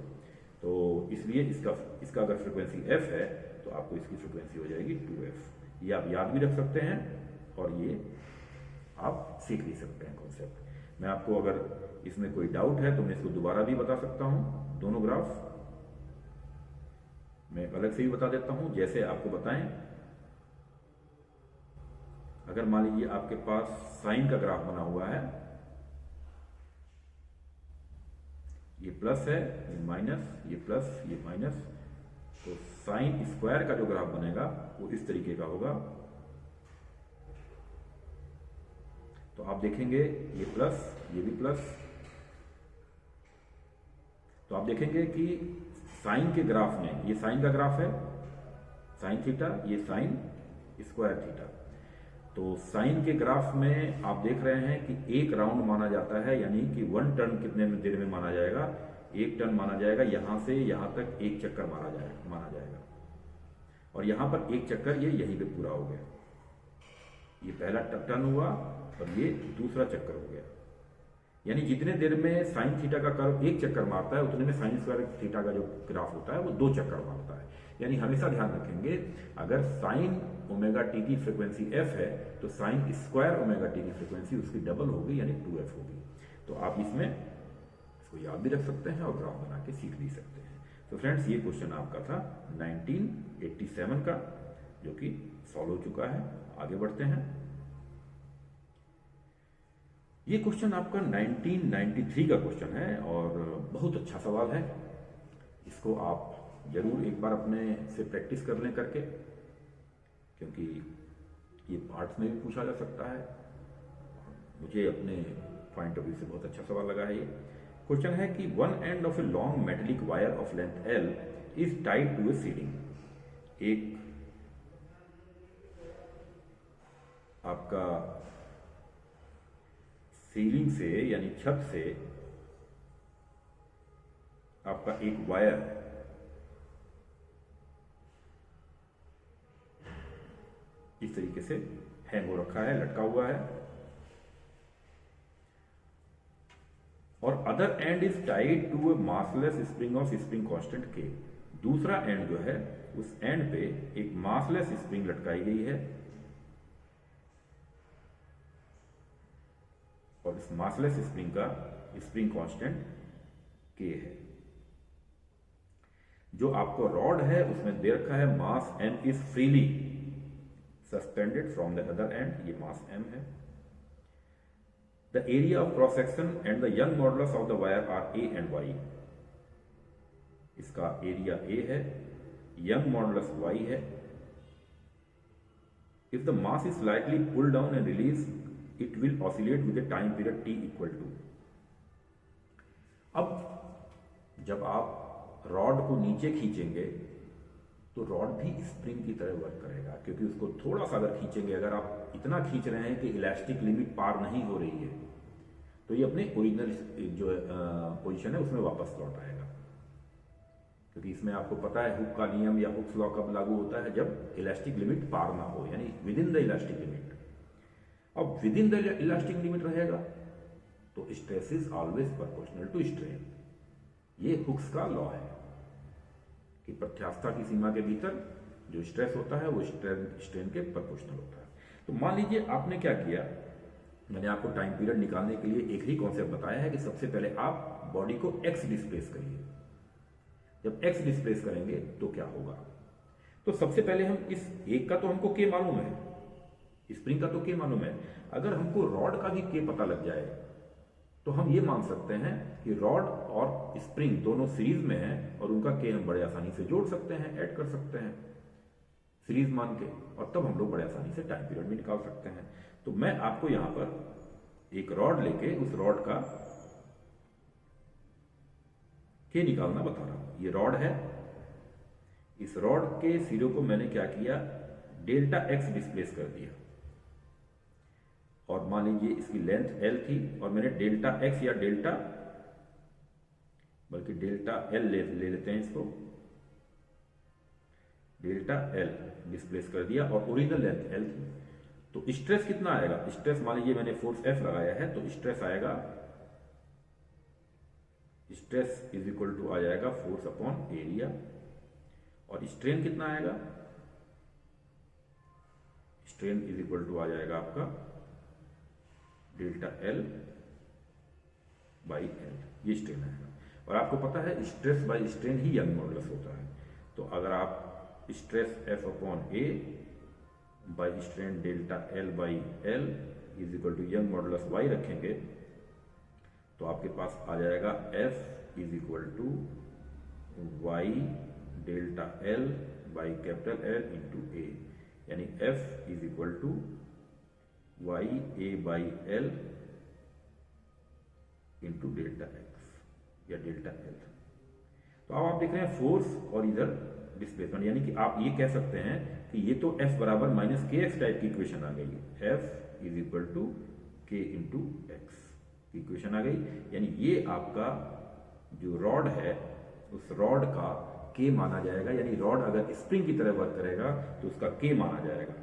तो इसलिए इसका अगर फ्रिक्वेंसी f है तो आपको इसकी फ्रिक्वेंसी हो जाएगी 2f। ये आप याद भी रख सकते हैं और ये आप सीख भी सकते हैं कॉन्सेप्ट। मैं आपको अगर इसमें कोई डाउट है तो मैं इसको दोबारा भी बता सकता हूं, दोनों ग्राफ मैं अलग से भी बता देता हूं जैसे आपको बताएं। अगर मान लीजिए आपके पास साइन का ग्राफ बना हुआ है, ये प्लस है, ये माइनस, ये प्लस, ये माइनस, तो साइन स्क्वायर का जो ग्राफ बनेगा वो इस तरीके का होगा। तो आप देखेंगे ये प्लस, ये भी प्लस, तो आप देखेंगे कि साइन के ग्राफ में, ये साइन का ग्राफ है साइन थीटा, ये साइन स्क्वायर थीटा। तो साइन के ग्राफ में आप देख रहे हैं कि एक राउंड माना जाता है, यानी कि 1 टर्न कितने देर में माना जाएगा, 1 टर्न माना जाएगा। यहां से यहां तक 1 चक्कर माना जाएगा और यहां पर 1 चक्कर ये यहीं पे पूरा हो गया। ये पहला टर्न हुआ और ये दूसरा चक्कर हो गया। यानी जितने देर में साइन थीटा का कर्व 1 चक्कर मारता है उतने में साइन स्क्वायर थीटा का जो ग्राफ होता है वो 2 चक्कर मारता है। यानी हमेशा ध्यान रखेंगे, अगर साइन ओमेगा टी की फ्रीक्वेंसी एफ है तो साइन स्क्वायर ओमेगा टी की फ्रीक्वेंसी उसकी डबल होगी, यानी 2f होगी। तो आप इसमें इसको याद भी रख सकते हैं और ग्राफ बना के सीख भी सकते हैं। तो फ्रेंड्स, ये क्वेश्चन आपका था 1987 का, जो कि सॉल्व हो चुका है। आगे बढ़ते हैं। ये क्वेश्चन आपका 1993 का क्वेश्चन है और बहुत अच्छा सवाल है। इसको आप जरूर एक बार अपने से प्रैक्टिस कर लें करके, क्योंकि ये पार्ट्स में भी पूछा जा सकता है। मुझे अपने पॉइंट ऑफ व्यू से बहुत अच्छा सवाल लगा है ये। क्वेश्चन है कि one end of a long metallic wire of length L is tied to a ceiling. एक आपका सीलिंग से यानी छत से आपका एक वायर इस तरीके से हैंग हो रखा है, लटका हुआ है, और other end is tied to a massless spring of spring constant K। दूसरा एंड जो है उस एंड पे एक मासलेस स्प्रिंग लटकाई गई है और इस मासलेस स्प्रिंग का स्प्रिंग कांस्टेंट K है। जो आपको रॉड है उसमें दे रखा है mass M is freely suspended from the other end, ये मास M है। The area of cross section and the Young modulus of the wire are A and Y। इसका एरिया A है, यंग मॉडुलस Y है। If the mass is slightly pull down and release it will oscillate with a time period T equal to. अब जब आप rod को नीचे खींचेंगे तो रॉड भी स्प्रिंग की तरह वर्क करेगा, क्योंकि उसको थोड़ा सा अगर खींचेंगे, अगर आप इतना खींच रहे हैं कि इलास्टिक लिमिट पार नहीं हो रही है, तो ये अपने ओरिजिनल जो पोजीशन है उसमें वापस लौट आएगा। क्योंकि इसमें आपको पता है हुक का नियम या हुक्स लॉ कब लागू होता है, जब इलास्टिक लिमिट पार ना हो, यानी within the elastic limit. अब within the elastic limit रहेगा तो stress is always proportional to strain. ये हुक्स का लॉ है कि प्रत्यास्थता की सीमा के भीतर जो स्ट्रेस होता है वो स्ट्रेन के प्रोपोर्शनल होता है। तो मान लीजिए आपने क्या किया, मैंने आपको टाइम पीरियड निकालने के लिए एक ही कॉन्सेप्ट बताया है कि सबसे पहले आप बॉडी को x डिस्प्लेस करिए। जब x डिस्प्लेस करेंगे तो क्या होगा, तो सबसे पहले हम इस एक का तो हमको k मालूम है, स्प्रिंग का तो k मालूम है। अगर हमको रॉड का भी k पता लग जाए तो हम ये मान सकते हैं कि रॉड और स्प्रिंग दोनों सीरीज में हैं और उनका k हम बड़े आसानी से जोड़ सकते हैं, ऐड कर सकते हैं सीरीज मान के, और तब हम लोग बड़े आसानी से टाइम पीरियड भी निकाल सकते हैं। तो मैं आपको यहां पर एक रॉड लेके उस रॉड का k निकालना बता रहा हूं। ये रॉड है, इस रॉड के सिरों को मैंने क्या किया, डेल्टा x डिस्प्लेस कर दिया, और मान लीजिए इसकी लेंथ L थी और मैंने डेल्टा x या डेल्टा बल्कि डेल्टा L ले लेते हैं इसको, डेल्टा L डिस्प्लेस कर दिया और ओरिजिनल लेंथ L थी। तो स्ट्रेस कितना आएगा, स्ट्रेस मान लीजिए मैंने फोर्स F लगाया है तो स्ट्रेस आएगा, स्ट्रेस इज इक्वल टू आ जाएगा फोर्स अपॉन एरिया, और स्ट्रेन कितना आएगा, स्ट्रेन इज इक्वल टू आ जाएगा आपका डेल्टा L बाई L, ये स्ट्रेन आएगा। और आपको पता है स्ट्रेस बाई स्ट्रेन ही यंग मॉडुलस होता है। तो अगर आप stress F upon A by strain delta L by L is equal to Young modulus Y रखेंगे तो आपके पास आ जाएगा F is equal to Y delta L by capital L into A, यानी F is equal to Y A by L into delta x या delta L. तो अब आप देख रहे हैं फोर्स और इधर डिस्प्लेसमेंट, यानी कि आप ये कह सकते हैं कि ये तो F बराबर माइनस के एक्स टाइप की इक्वेशन आ गई है। F इज इक्वल टू के इंटू एक्स की इक्वेशन आ गई, यानी ये आपका जो रॉड है उस रॉड का K माना जाएगा, यानी रॉड अगर स्प्रिंग की तरह वर्क करेगा तो उसका K माना जाएगा।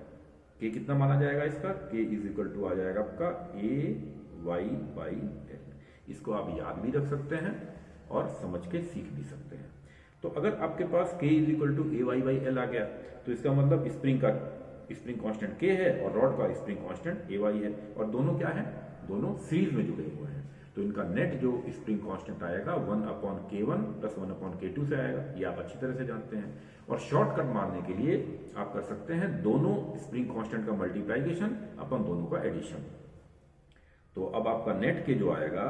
K कितना माना जाएगा इसका? K इज इक्वल टू आ जाएगा आपका ए वाई बाई एल। इसको आप याद भी रख सकते हैं और समझ के सीख भी सकते हैं। तो अगर आपके पास K is equal to A Y by L आ गया तो इसका मतलब स्प्रिंग कांस्टेंट K है और रॉड का स्प्रिंग कांस्टेंट ए वाई है, और दोनों क्या है? दोनों सीरीज में जुड़े हुए हैं। तो इनका नेट जो स्प्रिंग कांस्टेंट आएगा 1/K1 प्लस 1/K2 से आएगा, ये आप अच्छी तरह से जानते हैं। और शॉर्टकट मारने के लिए आप कर सकते हैं दोनों स्प्रिंग कांस्टेंट का मल्टीप्लिकेशन अपन दोनों का एडिशन। तो अब आपका नेट के जो आएगा,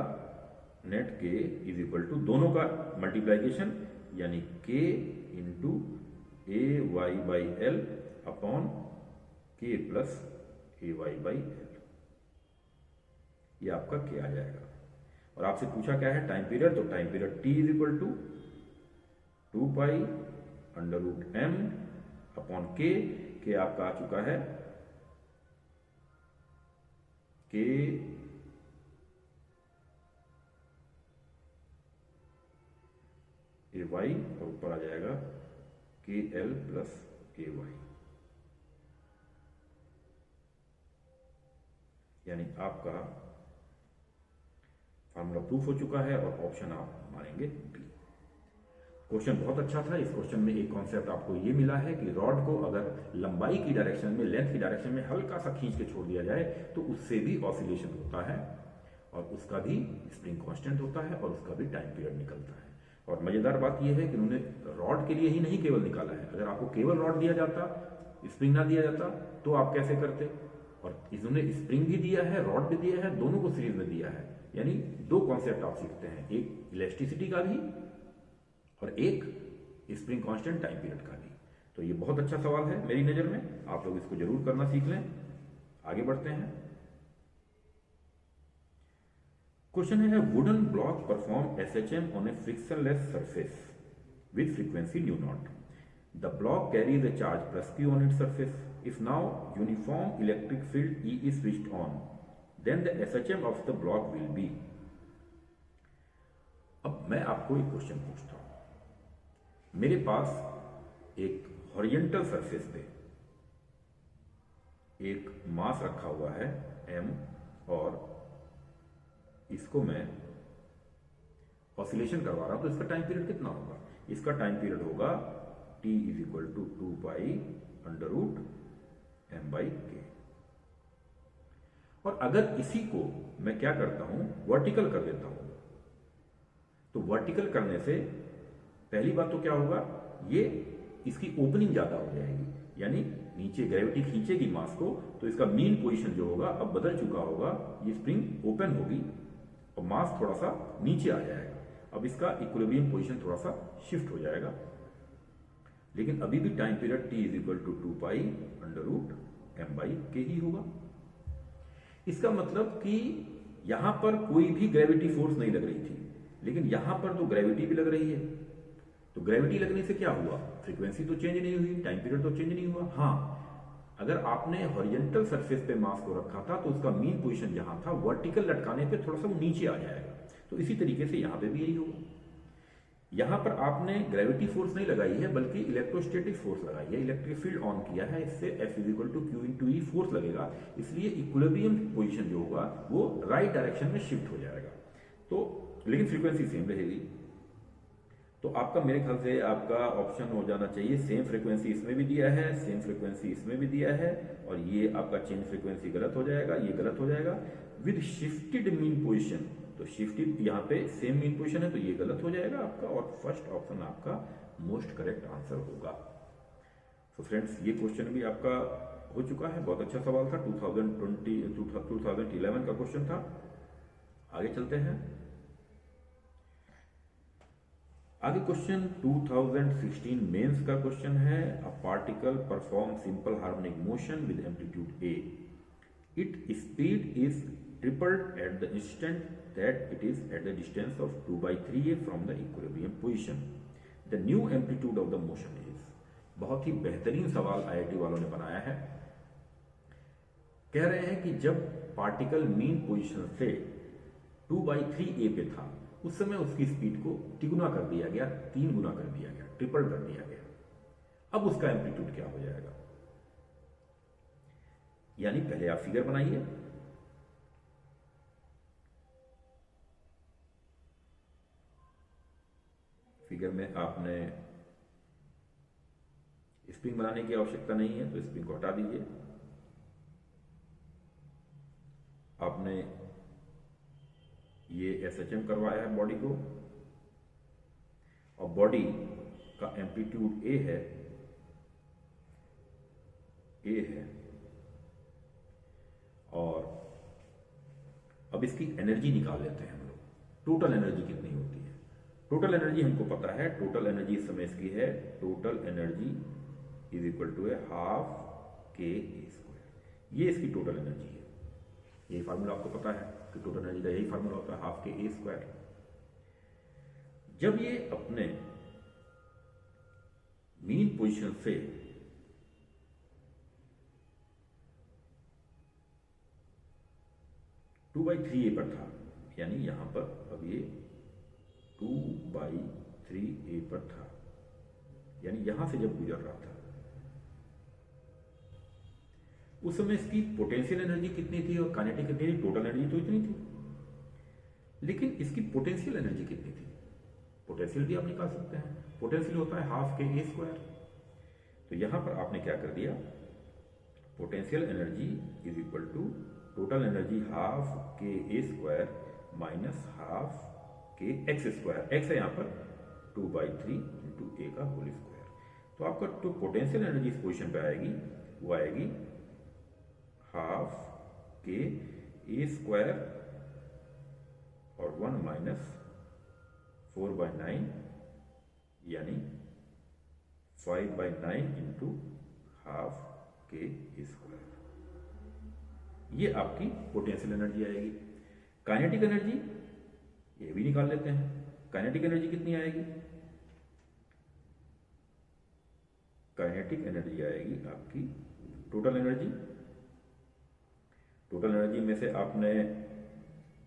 नेट के इज इक्वल टू दोनों का मल्टीप्लिकेशन, यानी K into A Y by L upon K plus A Y by L, ये आपका K आ जाएगा। और आपसे पूछा क्या है? Time period. तो time period T is equal to 2 pi under root M upon K आपका आ चुका है K ए वाई, और ऊपर आ जाएगा के एल प्लस ए वाई, यानी आपका फार्मूला प्रूफ हो चुका है और ऑप्शन आप मारेंगे बी। क्वेश्चन बहुत अच्छा था। इस क्वेश्चन में एक कॉन्सेप्ट आपको ये मिला है कि रॉड को अगर लंबाई की डायरेक्शन में, लेंथ की डायरेक्शन में हल्का सा खींच के छोड़ दिया जाए तो उससे भी ऑसिलेशन होता है और उसका भी स्प्रिंग कांस्टेंट होता है और उसका भी टाइम पीरियड निकलता है। और मजेदार बात यह है कि उन्होंने रॉड के लिए ही नहीं केवल निकाला है, अगर आपको केवल रॉड दिया जाता, स्प्रिंग ना दिया जाता तो आप कैसे करते? और इन्होंने स्प्रिंग भी दिया है, रॉड भी दिया है, दोनों को सीरीज में दिया है, यानी दो कॉन्सेप्ट आप सीखते हैं, एक इलेक्ट्रिसिटी का भी और एक स्प्रिंग कांस्टेंट टाइम पीरियड का भी। तो ये बहुत अच्छा सवाल है मेरी नजर में, आप लोग इसको जरूर करना सीख लें। आगे बढ़ते हैं। क्वेश्चन है wooden block perform SHM on A frictionless surface with frequency new not. The block carries a charge plus Q on its surface. If now uniform electric field E is switched on, then the SHM of the block will be। अब मैं आपको एक question पूछता हूं। मेरे पास एक horizontal surface पे एक मास रखा हुआ है m, और इसको मैं ऑसिलेशन करवा रहा हूं, तो इसका टाइम पीरियड कितना होगा? इसका टाइम पीरियड होगा T is equal to 2 pi under root M by K. और अगर इसी को मैं क्या करता हूं, वर्टिकल कर देता हूं, तो वर्टिकल करने से पहली बात तो क्या होगा, ये इसकी ओपनिंग ज्यादा हो जाएगी, यानी नीचे ग्रेविटी खींचेगी मास को, तो इसका मीन पोजीशन जो होगा अब बदल चुका होगा, ये स्प्रिंग ओपन होगी और मास थोड़ा सा नीचे आ जाएगा। अब इसका इक्विलिब्रियम पोजीशन थोड़ा सा शिफ्ट हो जाएगा, लेकिन अभी भी time period T is equal to 2 pi under root M by K ही होगा। इसका मतलब कि यहां पर कोई भी ग्रेविटी फोर्स नहीं लग रही थी, लेकिन यहां पर तो ग्रेविटी भी लग रही है। तो ग्रेविटी लगने से क्या हुआ? फ्रीक्वेंसी तो चेंज नहीं हुई, टाइम पीरियड तो चेंज नहीं हुआ। हाँ, अगर आपने हॉरिजॉन्टल सरफेस पे मास को रखा था तो उसका मीन पोजीशन जहां था, वर्टिकल लटकाने पे थोड़ा सा वो नीचे आ जाएगा। तो इसी तरीके से यहां पे भी यही होगा। यहां पर आपने ग्रेविटी फोर्स नहीं लगाई है, बल्कि इलेक्ट्रोस्टैटिक फोर्स लगाई है, इलेक्ट्रिक फील्ड ऑन किया है, इससे F is equal to Q into E force लगेगा, इसलिए इक्विलिब्रियम पोजीशन जो होगा वो राइट डायरेक्शन में शिफ्ट हो जाएगा। तो लेकिन फ्रीक्वेंसी सेम रहेगी। तो आपका मेरे ख्याल से आपका ऑप्शन हो जाना चाहिए, सेम फ्रीक्वेंसी इसमें भी दिया है, सेम फ्रीक्वेंसी इसमें भी दिया है, और ये आपका चेंज फ्रीक्वेंसी गलत हो जाएगा, ये गलत हो जाएगा। विद शिफ्टेड मीन पोजीशन, तो शिफ्टेड यहाँ पे सेम मीन पोजीशन है, तो ये गलत हो जाएगा आपका, और फर्स्ट ऑप्शन आपका मोस्ट करेक्ट आंसर होगा। तो फ्रेंड्स, ये क्वेश्चन भी आपका हो चुका है, बहुत अच्छा सवाल था, 2011 का क्वेश्चन था। आगे चलते हैं। आगे क्वेश्चन 2016 मेंस का क्वेश्चन है, a particle perform simple harmonic motion with amplitude A, it speed is tripled at the instant that it is at the distance of 2/3a from the equilibrium position, the new amplitude of the motion is. बहुत ही बेहतरीन सवाल IIT वालों ने बनाया है। कह रहे हैं कि जब पार्टिकल मीन पोजीशन से 2/3a पे था, उस समय उसकी स्पीड को तिगुना कर दिया गया, 3 गुना कर दिया गया, ट्रिपल कर दिया गया। अब उसका एम्पलीट्यूड क्या हो जाएगा? यानी पहले आप फिगर बनाइए, फिगर में आपने स्प्रिंग बनाने की आवश्यकता नहीं है, तो स्प्रिंग को हटा दीजिए। आपने ये एसएचएम करवाया है बॉडी को, और बॉडी का एम्पलीट्यूड ए है, और अब इसकी एनर्जी निकाल लेते हैं हम लोग। टोटल एनर्जी कितनी होती है? टोटल एनर्जी हमको पता है, टोटल एनर्जी इस समय इसकी है, total energy is equal to ½ k² ये इसकी टोटल एनर्जी है। यही फार्मूला आपको पता है कि टोटल एनर्जी का यही फार्मूला होता है, ½ k²। जब ये अपने मीन पोजीशन से टू बाई थ्री ए पर था, यानी यहां पर अब ये 2/3a पर था, यानी यहां से जब गुजर रहा था उस समय इसकी पोटेंशियल एनर्जी कितनी थी और काइनेटिक एनर्जी, टोटल एनर्जी तो इतनी थी, लेकिन इसकी पोटेंशियल एनर्जी कितनी थी? पोटेंशियल भी आप निकाल सकते हैं, पोटेंशियल होता है ½ k²। तो यहां पर आपने क्या कर दिया, potential energy is equal to total energy ½ k² minus ½ kx², x है यहां पर 2/3 इंटू a का होल स्क्वायर। तो आपका जो पोटेंशियल एनर्जी इस पोजिशन पे आएगी वो आएगी ½ k² और 1 माइनस 4/9 यानी 5/9 इंटू ½ k²। ये आपकी पोटेंशियल एनर्जी आएगी। काइनेटिक एनर्जी ये भी निकाल लेते हैं। काइनेटिक एनर्जी कितनी आएगी? काइनेटिक एनर्जी आएगी आपकी टोटल एनर्जी, टोटल एनर्जी में से आपने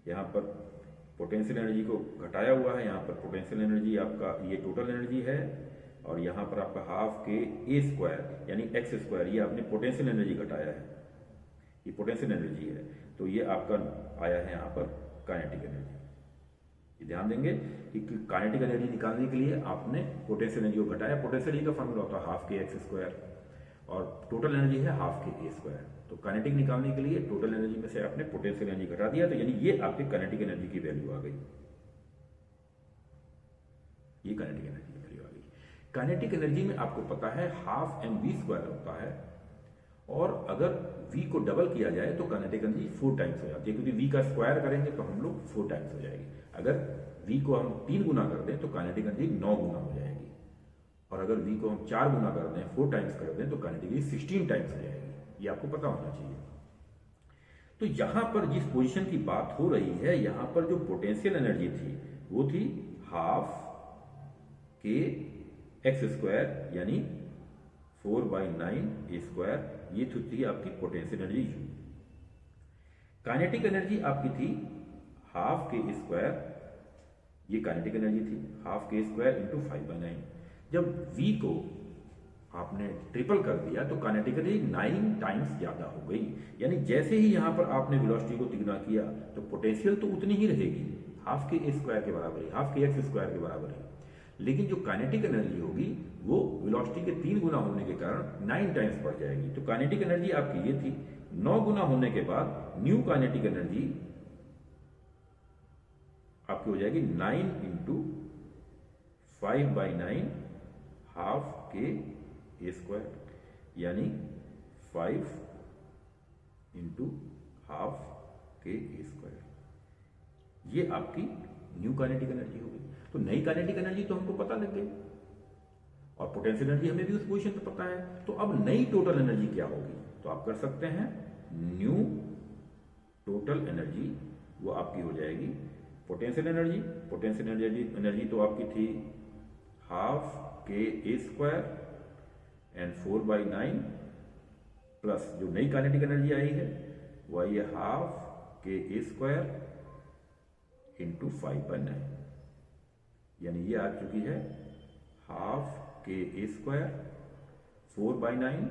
यहां पर पोटेंशियल एनर्जी को घटाया हुआ है, यहां पर पोटेंशियल एनर्जी आपका ये टोटल एनर्जी है, और यहां पर आपका ½ k² यानी x², ये आपने पोटेंशियल एनर्जी घटाया है, ये पोटेंशियल एनर्जी है, तो ये आपका आया है यहां पर काइनेटिक एनर्जी। ये ध्यान देंगे कि काइनेटिक एनर्जी निकालने के लिए आपने पोटेंशियल एनर्जी को घटाया, पोटेंशियल एनर्जी का फॉर्मूला होता है ½ kx² और टोटल एनर्जी है ½ k²। तो काइनेटिक निकालने के लिए टोटल एनर्जी में से आपने पोटेंशियल एनर्जी घटा दिया, तो यानी ये आपके काइनेटिक एनर्जी की वैल्यू आ गई, ये काइनेटिक एनर्जी की वैल्यू आ गई। काइनेटिक एनर्जी में आपको पता है ½ mv² होता है, और अगर v को डबल किया जाए तो काइनेटिक एनर्जी 4 टाइम्स हो जाती है, क्योंकि v का स्क्वायर करेंगे तो हम लोग 4 टाइम्स हो जाएगी। अगर v को हम 3 गुना कर दें तो काइनेटिक एनर्जी 9 गुना हो जाएगी, और अगर v को हम 4 गुना कर दें, 4 टाइम्स कर दें, तो काइनेटिक एनर्जी 16 टाइम्स हो जाएगी। ये आपको पता होना चाहिए। तो यहां पर जिस पोजीशन की बात हो रही है, यहां पर जो पोटेंशियल एनर्जी थी वो थी ½ kx² यानी 4/9a², ये थी आपकी potential energy u। Kinetic energy आपकी थी ½ k², ये काइनेटिक एनर्जी थी ½ k² इंटू 5/9। जब v को आपने ट्रिपल कर दिया तो काइनेटिक एनर्जी 9 टाइम्स ज्यादा हो गई, यानी जैसे ही यहां पर आपने वेलोसिटी को तिगुना किया तो पोटेंशियल तो उतनी ही रहेगी, ½ k² के बराबर है, ½ kx² के बराबर है, लेकिन जो काइनेटिक एनर्जी होगी वो वेलोसिटी के 3 गुना होने के कारण 9 टाइम्स बढ़ जाएगी। तो काइनेटिक एनर्जी आपकी ये थी, 9 गुना होने के बाद न्यू काइनेटिक एनर्जी आपकी हो जाएगी 9 इंटू 5/9 ½ k² यानी 5 इंटू ½ k²। ये आपकी न्यू काइनेटिक एनर्जी होगी। तो नई काइनेटिक एनर्जी तो हमको पता लग गई और पोटेंशियल एनर्जी हमें भी उस पोजीशन पे पता है। तो अब नई टोटल एनर्जी क्या होगी, तो आप कर सकते हैं न्यू टोटल एनर्जी, वो आपकी हो जाएगी पोटेंशियल एनर्जी। पोटेंशियल एनर्जी तो आपकी थी हाफ के ए स्क्वायर एंड 4/9 प्लस जो नई काइनेटिक एनर्जी आई है वो आई है हाफ के ए स्क्वायर इंटू 5/9, यानी ये आ चुकी है हाफ के ए स्क्वायर 4/9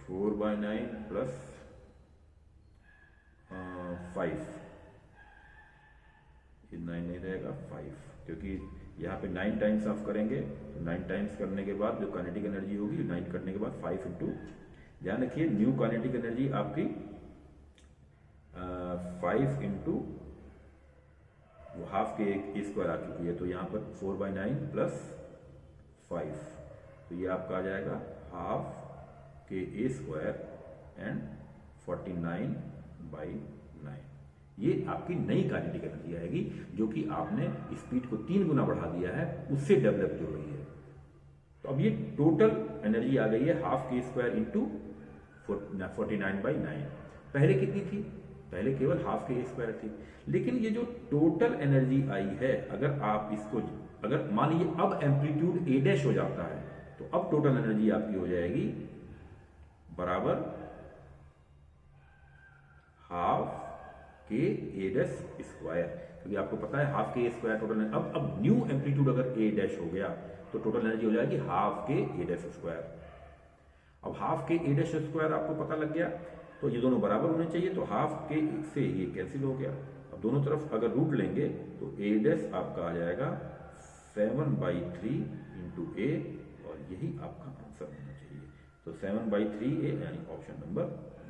4/9 प्लस 5, ये 9 नहीं रहेगा 5, क्योंकि यहाँ पे 9 टाइम्स ऑफ करेंगे तो 9 टाइम्स करने के बाद जो काइनेटिक एनर्जी होगी 9 करने के बाद 5 इंटू, ध्यान रखिए न्यू काइनेटिक एनर्जी आपकी 5 इंटू वो हाफ के ए स्क्वायर आ चुकी है, तो यहाँ पर 4/9 प्लस 5, तो ये आपका आ जाएगा हाफ के ए स्क्वायर एंड 49/9। ये आपकी नई काइनेटिक एनर्जी आएगी जो कि आपने स्पीड को 3 गुना बढ़ा दिया है, उससे डेवलप जो हुई है। तो अब ये टोटल एनर्जी आ गई है हाफ के स्क्वायर इंटू 49/9। पहले कितनी थी, पहले केवल हाफ के स्क्वायर थी, लेकिन ये जो टोटल एनर्जी आई है, अगर आप इसको, अगर मान लीजिए अब एम्पलीट्यूड ए डैश हो जाता है, तो अब टोटल एनर्जी आपकी हो जाएगी बराबर हाफ के ए डैश स्क्वायर, क्योंकि आपको पता है हाफ के ए स्क्वायर टोटल। अब न्यू एम्पलीट्यूड अगर ए डैश हो गया तो टोटल एनर्जी हो जाएगी हाफ के ए डैश स्क्वायर। अब हाफ के ए डैश स्क्वायर आपको पता लग गया, तो ये दोनों बराबर होने चाहिए, तो हाफ के से ये कैंसिल हो गया। अब दोनों तरफ अगर रूट लेंगे तो ए डैश आपका आ जाएगा 7/3 इंटू ए, और यही आपका आंसर होना चाहिए। तो 7/3 ए, यानी ऑप्शन नंबर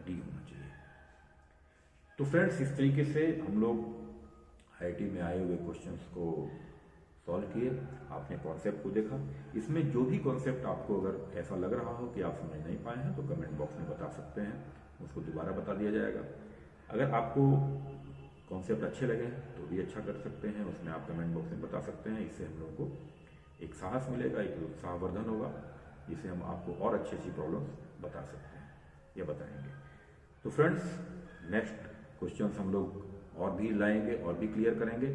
डी होना चाहिए। तो फ्रेंड्स, इस तरीके से हम लोग आईआईटी में आए हुए क्वेश्चंस को सॉल्व किए, आपने कॉन्सेप्ट को देखा। इसमें जो भी कॉन्सेप्ट आपको अगर ऐसा लग रहा हो कि आप समझ नहीं पाए हैं तो कमेंट बॉक्स में बता सकते हैं, उसको दोबारा बता दिया जाएगा। अगर आपको कॉन्सेप्ट अच्छे लगे तो भी अच्छा कर सकते हैं, उसमें आप कमेंट बॉक्स में बता सकते हैं। इससे हम लोगों को एक साहस मिलेगा, एक उत्साहवर्धन होगा, जिससे हम आपको और अच्छी अच्छी प्रॉब्लम्स बता सकते हैं या बताएंगे। तो फ्रेंड्स, नेक्स्ट क्वेश्चंस हम लोग और भी लाएंगे और भी क्लियर करेंगे।